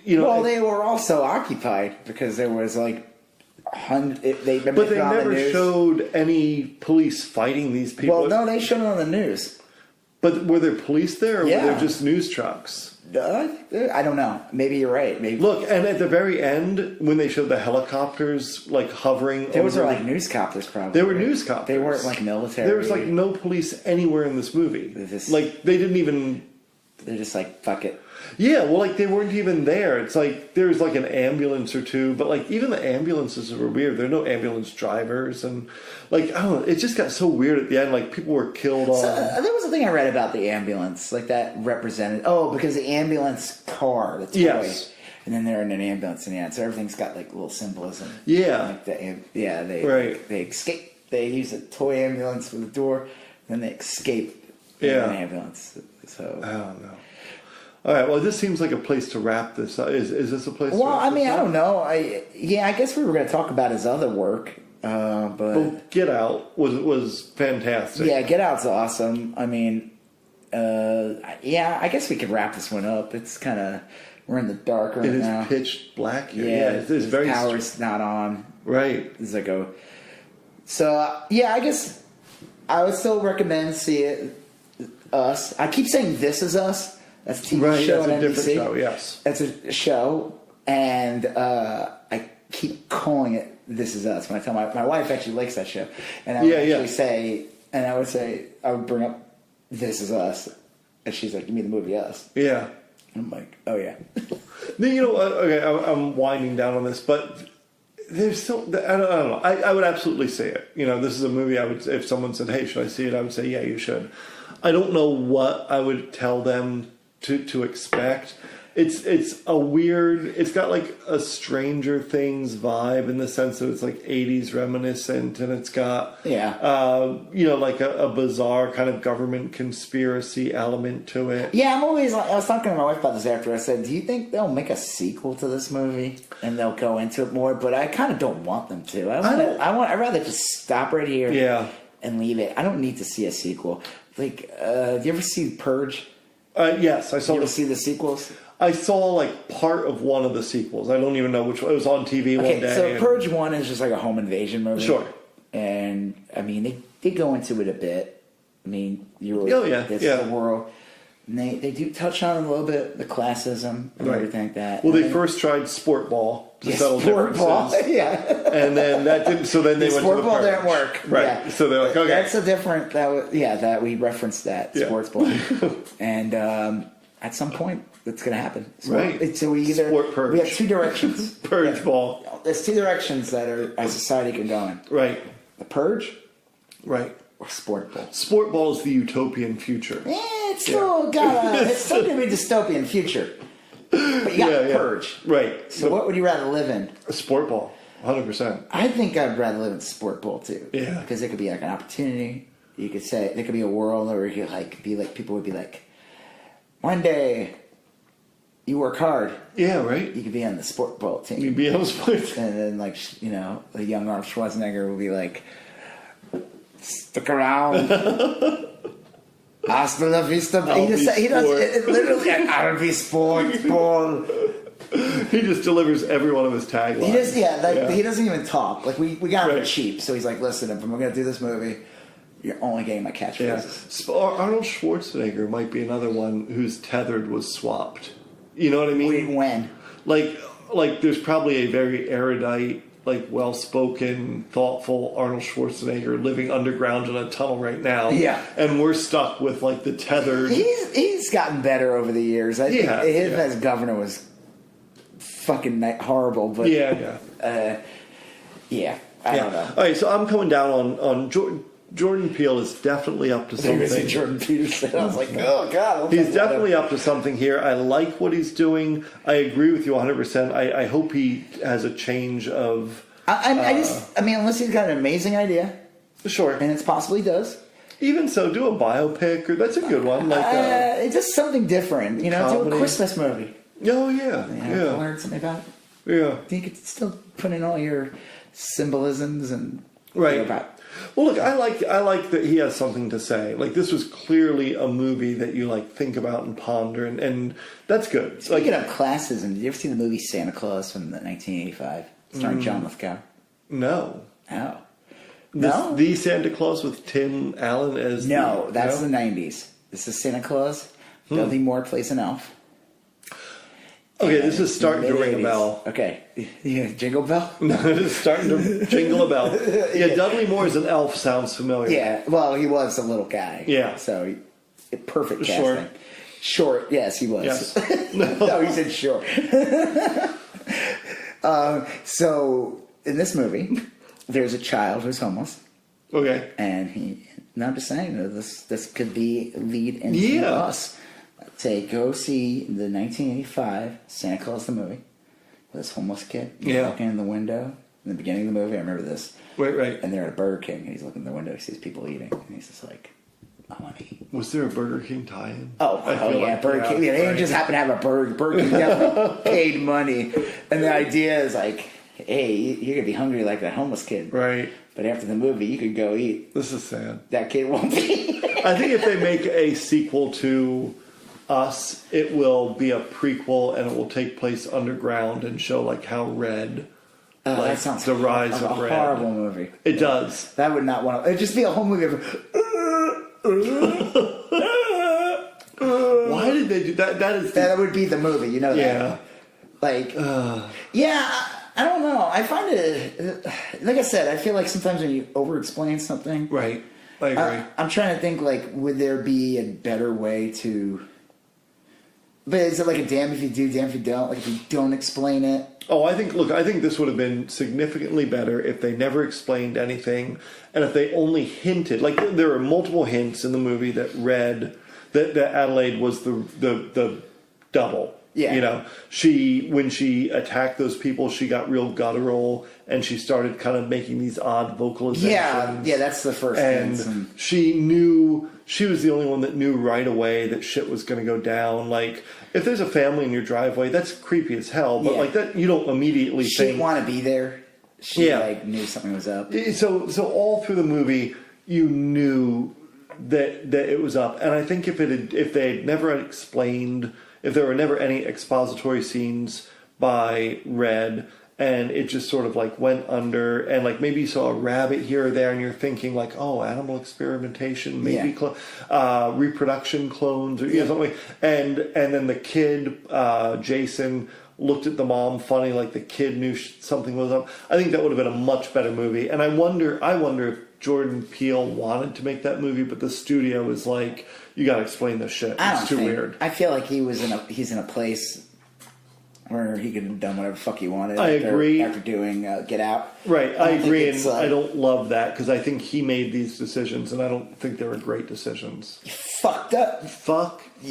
you know. Well, they were also occupied because there was like, but they never showed any police fighting these people. Well, no, they showed it on the news. But were there police there, or were there just news trucks? I don't know. Maybe you're right. Maybe. Look, and at the very end, when they showed the helicopters like hovering, those were like news copters, probably. They were news copters. They weren't like military. There was like no police anywhere in this movie. Like they didn't even. They're just like, fuck it. Yeah, well, like they weren't even there. It's like there's like an ambulance or two, but like even the ambulances were weird. There are no ambulance drivers, and like I don't know, it just got so weird at the end. Like people were killed off. There was a thing I read about the ambulance, like that represented. Oh, because the ambulance car, the toy, yes. And then they're in an ambulance in the end, so everything's got like little symbolism. Yeah, like they escape. They use a toy ambulance with a door, then they escape in an ambulance. So I don't know. All right. Well, this seems like a place to wrap this up. Is this a place? Well, I mean, I don't know. I guess we were going to talk about his other work, but well, Get Out was fantastic. Yeah, Get Out's awesome. I mean, I guess we could wrap this one up. It's kind of We're in the dark right now. It is pitch black here. Yeah, It's his very power's not on. Right. It's like I guess I would still recommend see it. Us. I keep saying This Is Us. That's a TV show on NBC. That's a different show, yes. That's a show, and I keep calling it This Is Us. When I tell my wife actually likes that show. And I would say, I would bring up This Is Us. And she's like, you mean the movie Us? Yeah. And I'm like, oh yeah. Okay, I'm winding down on this, but there's still, I don't know. I would absolutely see it. This is a movie if someone said, hey, should I see it? I would say, yeah, you should. I don't know what I would tell them to expect. It's a weird, it's got like a Stranger Things vibe in the sense that it's like 80s reminiscent, and it's got like a bizarre kind of government conspiracy element to it. Yeah, I was talking to my wife about this after. I said, do you think they'll make a sequel to this movie and they'll go into it more? But I kind of don't want them to. I'd rather just stop right here and leave it. I don't need to see a sequel. Like, do you ever see Purge? Yes, I saw. You ever see the sequels? I saw like part of one of the sequels. I don't even know which one. It was on TV one day. So Purge 1 is just like a home invasion movie. Sure. And I mean, they go into it a bit. I mean, this is the world. And they do touch on a little bit the classism and everything like that. Well, they first tried sport ball to settle differences. Ball, and then that didn't. So then they went to the ball didn't work, right? Yeah. So they're like, okay, that's a different. That we referenced that sports ball, and at some point that's going to happen. Right. So we have two directions. Purge ball. There's two directions that our society can go in. Right. The purge. Right. Or sport ball. Sport ball is the utopian future. It's still it's still going to be a dystopian future. But you got purge. Right. So what would you rather live in? A sport ball. 100%. I think I'd rather live in sport ball too. Yeah. Because it could be like an opportunity. You could say there could be a world where you could people would be like, one day you work hard. Yeah, right. You could be on the sport ball team. You'd be on the sports. And then the young Arnold Schwarzenegger will be like, stick around. Hasta la vista. He does it literally. I'll be sports ball. He just delivers every one of his taglines. He doesn't even talk. Like we got him cheap, so he's like, listen, if I'm gonna do this movie, you're only getting my catchphrases. Yeah. Arnold Schwarzenegger might be another one whose tethered was swapped. You know what I mean? Wait, when? Like there's probably a very erudite, like well-spoken, thoughtful Arnold Schwarzenegger living underground in a tunnel right now. Yeah. And we're stuck with like the tethered. He's gotten better over the years. I think his as governor was fucking horrible, but I don't know. All right, so I'm coming down on Jordan Peele is definitely up to something. Jordan Peterson. I was like, oh god, he's definitely up to something here. I like what he's doing. I agree with you 100%. I hope he has a change of. I mean, unless he's got an amazing idea, sure, and it's possible he does. Even so, do a biopic, or that's a good one. Like it's just something different, do a Christmas movie. Oh yeah, learn something about it. Yeah, you could still put in all your symbolisms and about. Well, look, I like that he has something to say. Like, this was clearly a movie that you like think about and ponder, and that's good. Speaking of classism, did you ever see the movie Santa Claus from 1985, starring John Lithgow? No. Oh. No? The Santa Claus with Tim Allen as the 90s. This is Santa Claus. Dudley Moore plays an elf. Okay, this is starting to ring a bell. Okay. Yeah, jingle bell? No, it's starting to jingle a bell. Yeah, Dudley Moore as an elf sounds familiar. Yeah, well, he was a little guy. Yeah. So, perfect casting. Short, yes, he was. Yes. No, he said short. So, in this movie, there's a child who's homeless. Okay. And I'm just saying, this could be lead into us. Say, go see the 1985 Santa Claus the movie with this homeless kid. He's looking in the window in the beginning of the movie. I remember this. Right. And they're at a Burger King, and he's looking in the window. He sees people eating, and he's just like, I want to eat. Was there a Burger King tie-in? Burger King. Yeah, they didn't just happen to have a Burger King. Definitely paid money, and the idea is like, hey, you're gonna be hungry like that homeless kid, right? But after the movie, you could go eat. This is sad. That kid won't be. I think if they make a sequel to Us, it will be a prequel and it will take place underground and show like how Red, like that sounds the rise like of a Red. horrible movie. It does. That would not want to. It'd just be a whole movie of. Why did they do that? That would be the movie, you know that. Yeah. Like, yeah, I don't know. I find it, like I said, I feel like sometimes when you over-explain something. Right. I agree. I'm trying to think, like, would there be a better way to... But is it like a damn if you do, damn if you don't? Like, if you don't explain it? Oh, I think this would have been significantly better if they never explained anything and if they only hinted. Like, there are multiple hints in the movie that that Adelaide was the double. Yeah. You know, when she attacked those people, she got real guttural and she started kind of making these odd vocalizations. Yeah, that's the first And she was the only one that knew right away that shit was going to go down. Like, if there's a family in your driveway, that's creepy as hell. But like that, you don't immediately she think. She didn't want to be there. She like knew something was up. So all through the movie, you knew that it was up. And I think if they had never explained. If there were never any expository scenes by Red and it just sort of like went under and like maybe you saw a rabbit here or there and you're thinking like, oh, animal experimentation, maybe reproduction clones or something. And then the kid, Jason, looked at the mom funny like the kid knew something was up. I think that would have been a much better movie. And I wonder if Jordan Peele wanted to make that movie, but the studio was like, you got to explain this shit. It's too weird. I feel like he's in a place where he could have done whatever the fuck he wanted. I agree. After doing Get Out. Right, I agree, and I don't love that because I think he made these decisions, and I don't think they were great decisions. You fucked up. You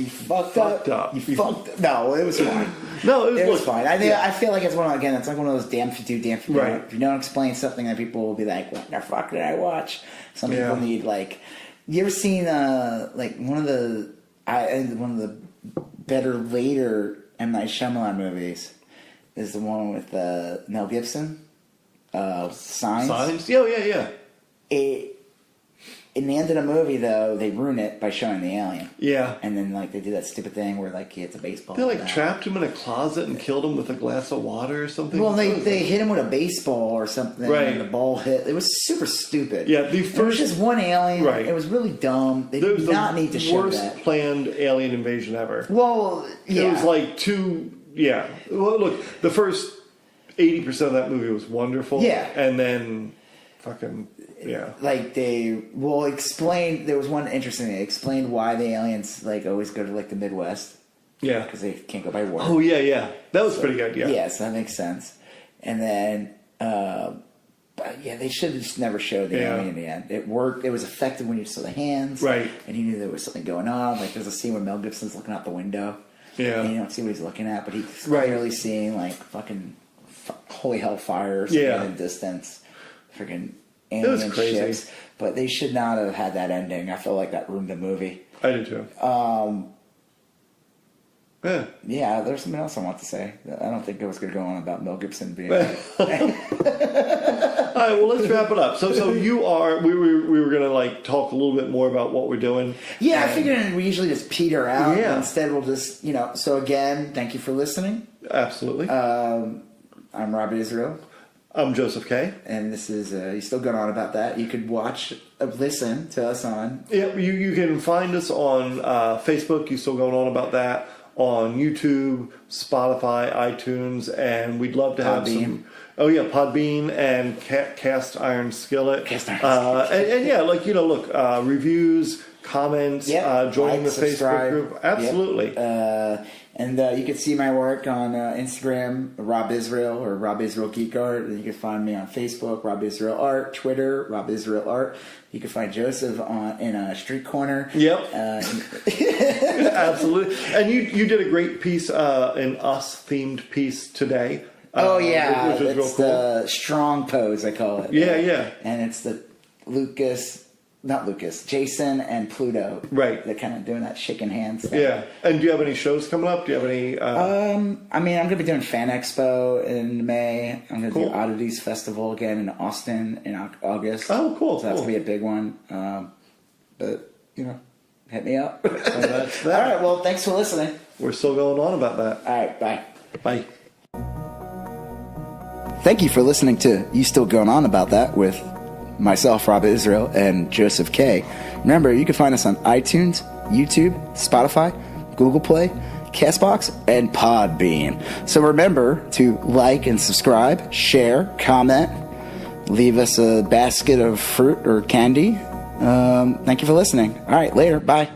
fucked up. You fucked up. No, it was fine. No, it was fine. I feel like it's it's like one of those damn if you do, damn if you don't. If you don't explain something, then people will be like, what the fuck did I watch? Some people need like... You ever seen like one of the better later M. Night Shyamalan movies is the one with Mel Gibson, Signs. Yeah. In the end of the movie, though, they ruin it by showing the alien. Yeah. And then, like, they do that stupid thing where, like, he hits a baseball. They, like, trapped him in a closet and killed him with a glass of water or something? Well, they hit him with a baseball or something. Right. And the ball hit. It was super stupid. Yeah, it was just one alien. Right. It was really dumb. They did not need to show that. Worst planned alien invasion ever. Well, yeah. It was, like, Well, look, the first 80% of that movie was wonderful. Yeah. And then fucking... Yeah. Like, they will explain... There was one interesting thing. They explained why the aliens, like, always go to, like, the Midwest. Yeah. Because they can't go by water. Oh, yeah. That was pretty good, yeah. Yeah, so that makes sense. And then... but, yeah, they should have just never showed the alien in the end. It worked. It was effective when you saw the hands. Right. And you knew there was something going on. Like, there's a scene where Mel Gibson's looking out the window. Yeah. And you don't see what he's looking at, but he's clearly seeing, like, fucking... holy hellfire or something in the distance. Freaking... alien ships, but they should not have had that ending. I feel like that ruined the movie. I do too. Yeah, there's something else I want to say. I don't think I was going to go on about Mel Gibson being. All right, well, let's wrap it up. So you are. We were going to like talk a little bit more about what we're doing. Yeah, I figured we usually just peter out. Yeah. Instead, we'll just So again, thank you for listening. Absolutely. I'm Rob Israel. I'm Joseph K. And this is, you still going on about that. You could listen to us on... Yeah, you can find us on Facebook. You still going on about that. On YouTube, Spotify, iTunes, and we'd love to have some... Oh, yeah, Podbean and Cast Iron Skillet. And yeah, like, look, reviews, comments, joining the Facebook group. Absolutely. Yep. And you can see my work on Instagram, Rob Israel or Rob Israel Geek Art. And you can find me on Facebook, Rob Israel Art, Twitter, Rob Israel Art. You can find Joseph in a street corner. Yep. Absolutely. And you did a great piece, an us-themed piece today. Which was it's real cool. The strong pose, I call it. Yeah. And it's the Jason and Pluto. Right. They're kind of doing that shaking hands thing. Yeah. And do you have any shows coming up? Do you have any... I'm going to be doing Fan Expo in May. I'm going to do Oddities Festival again in Austin in August. Oh, cool. So that's going to be a big one. But, Hit me up. So that's All that. right, well, thanks for listening. We're still going on about that. All right, bye. Bye. Thank you for listening to You Still Going On About That with myself, Rob Israel, and Joseph K. Remember, you can find us on iTunes, YouTube, Spotify, Google Play, CastBox, and Podbean. So remember to like and subscribe, share, comment, leave us a basket of fruit or candy. Thank you for listening. All right, later. Bye.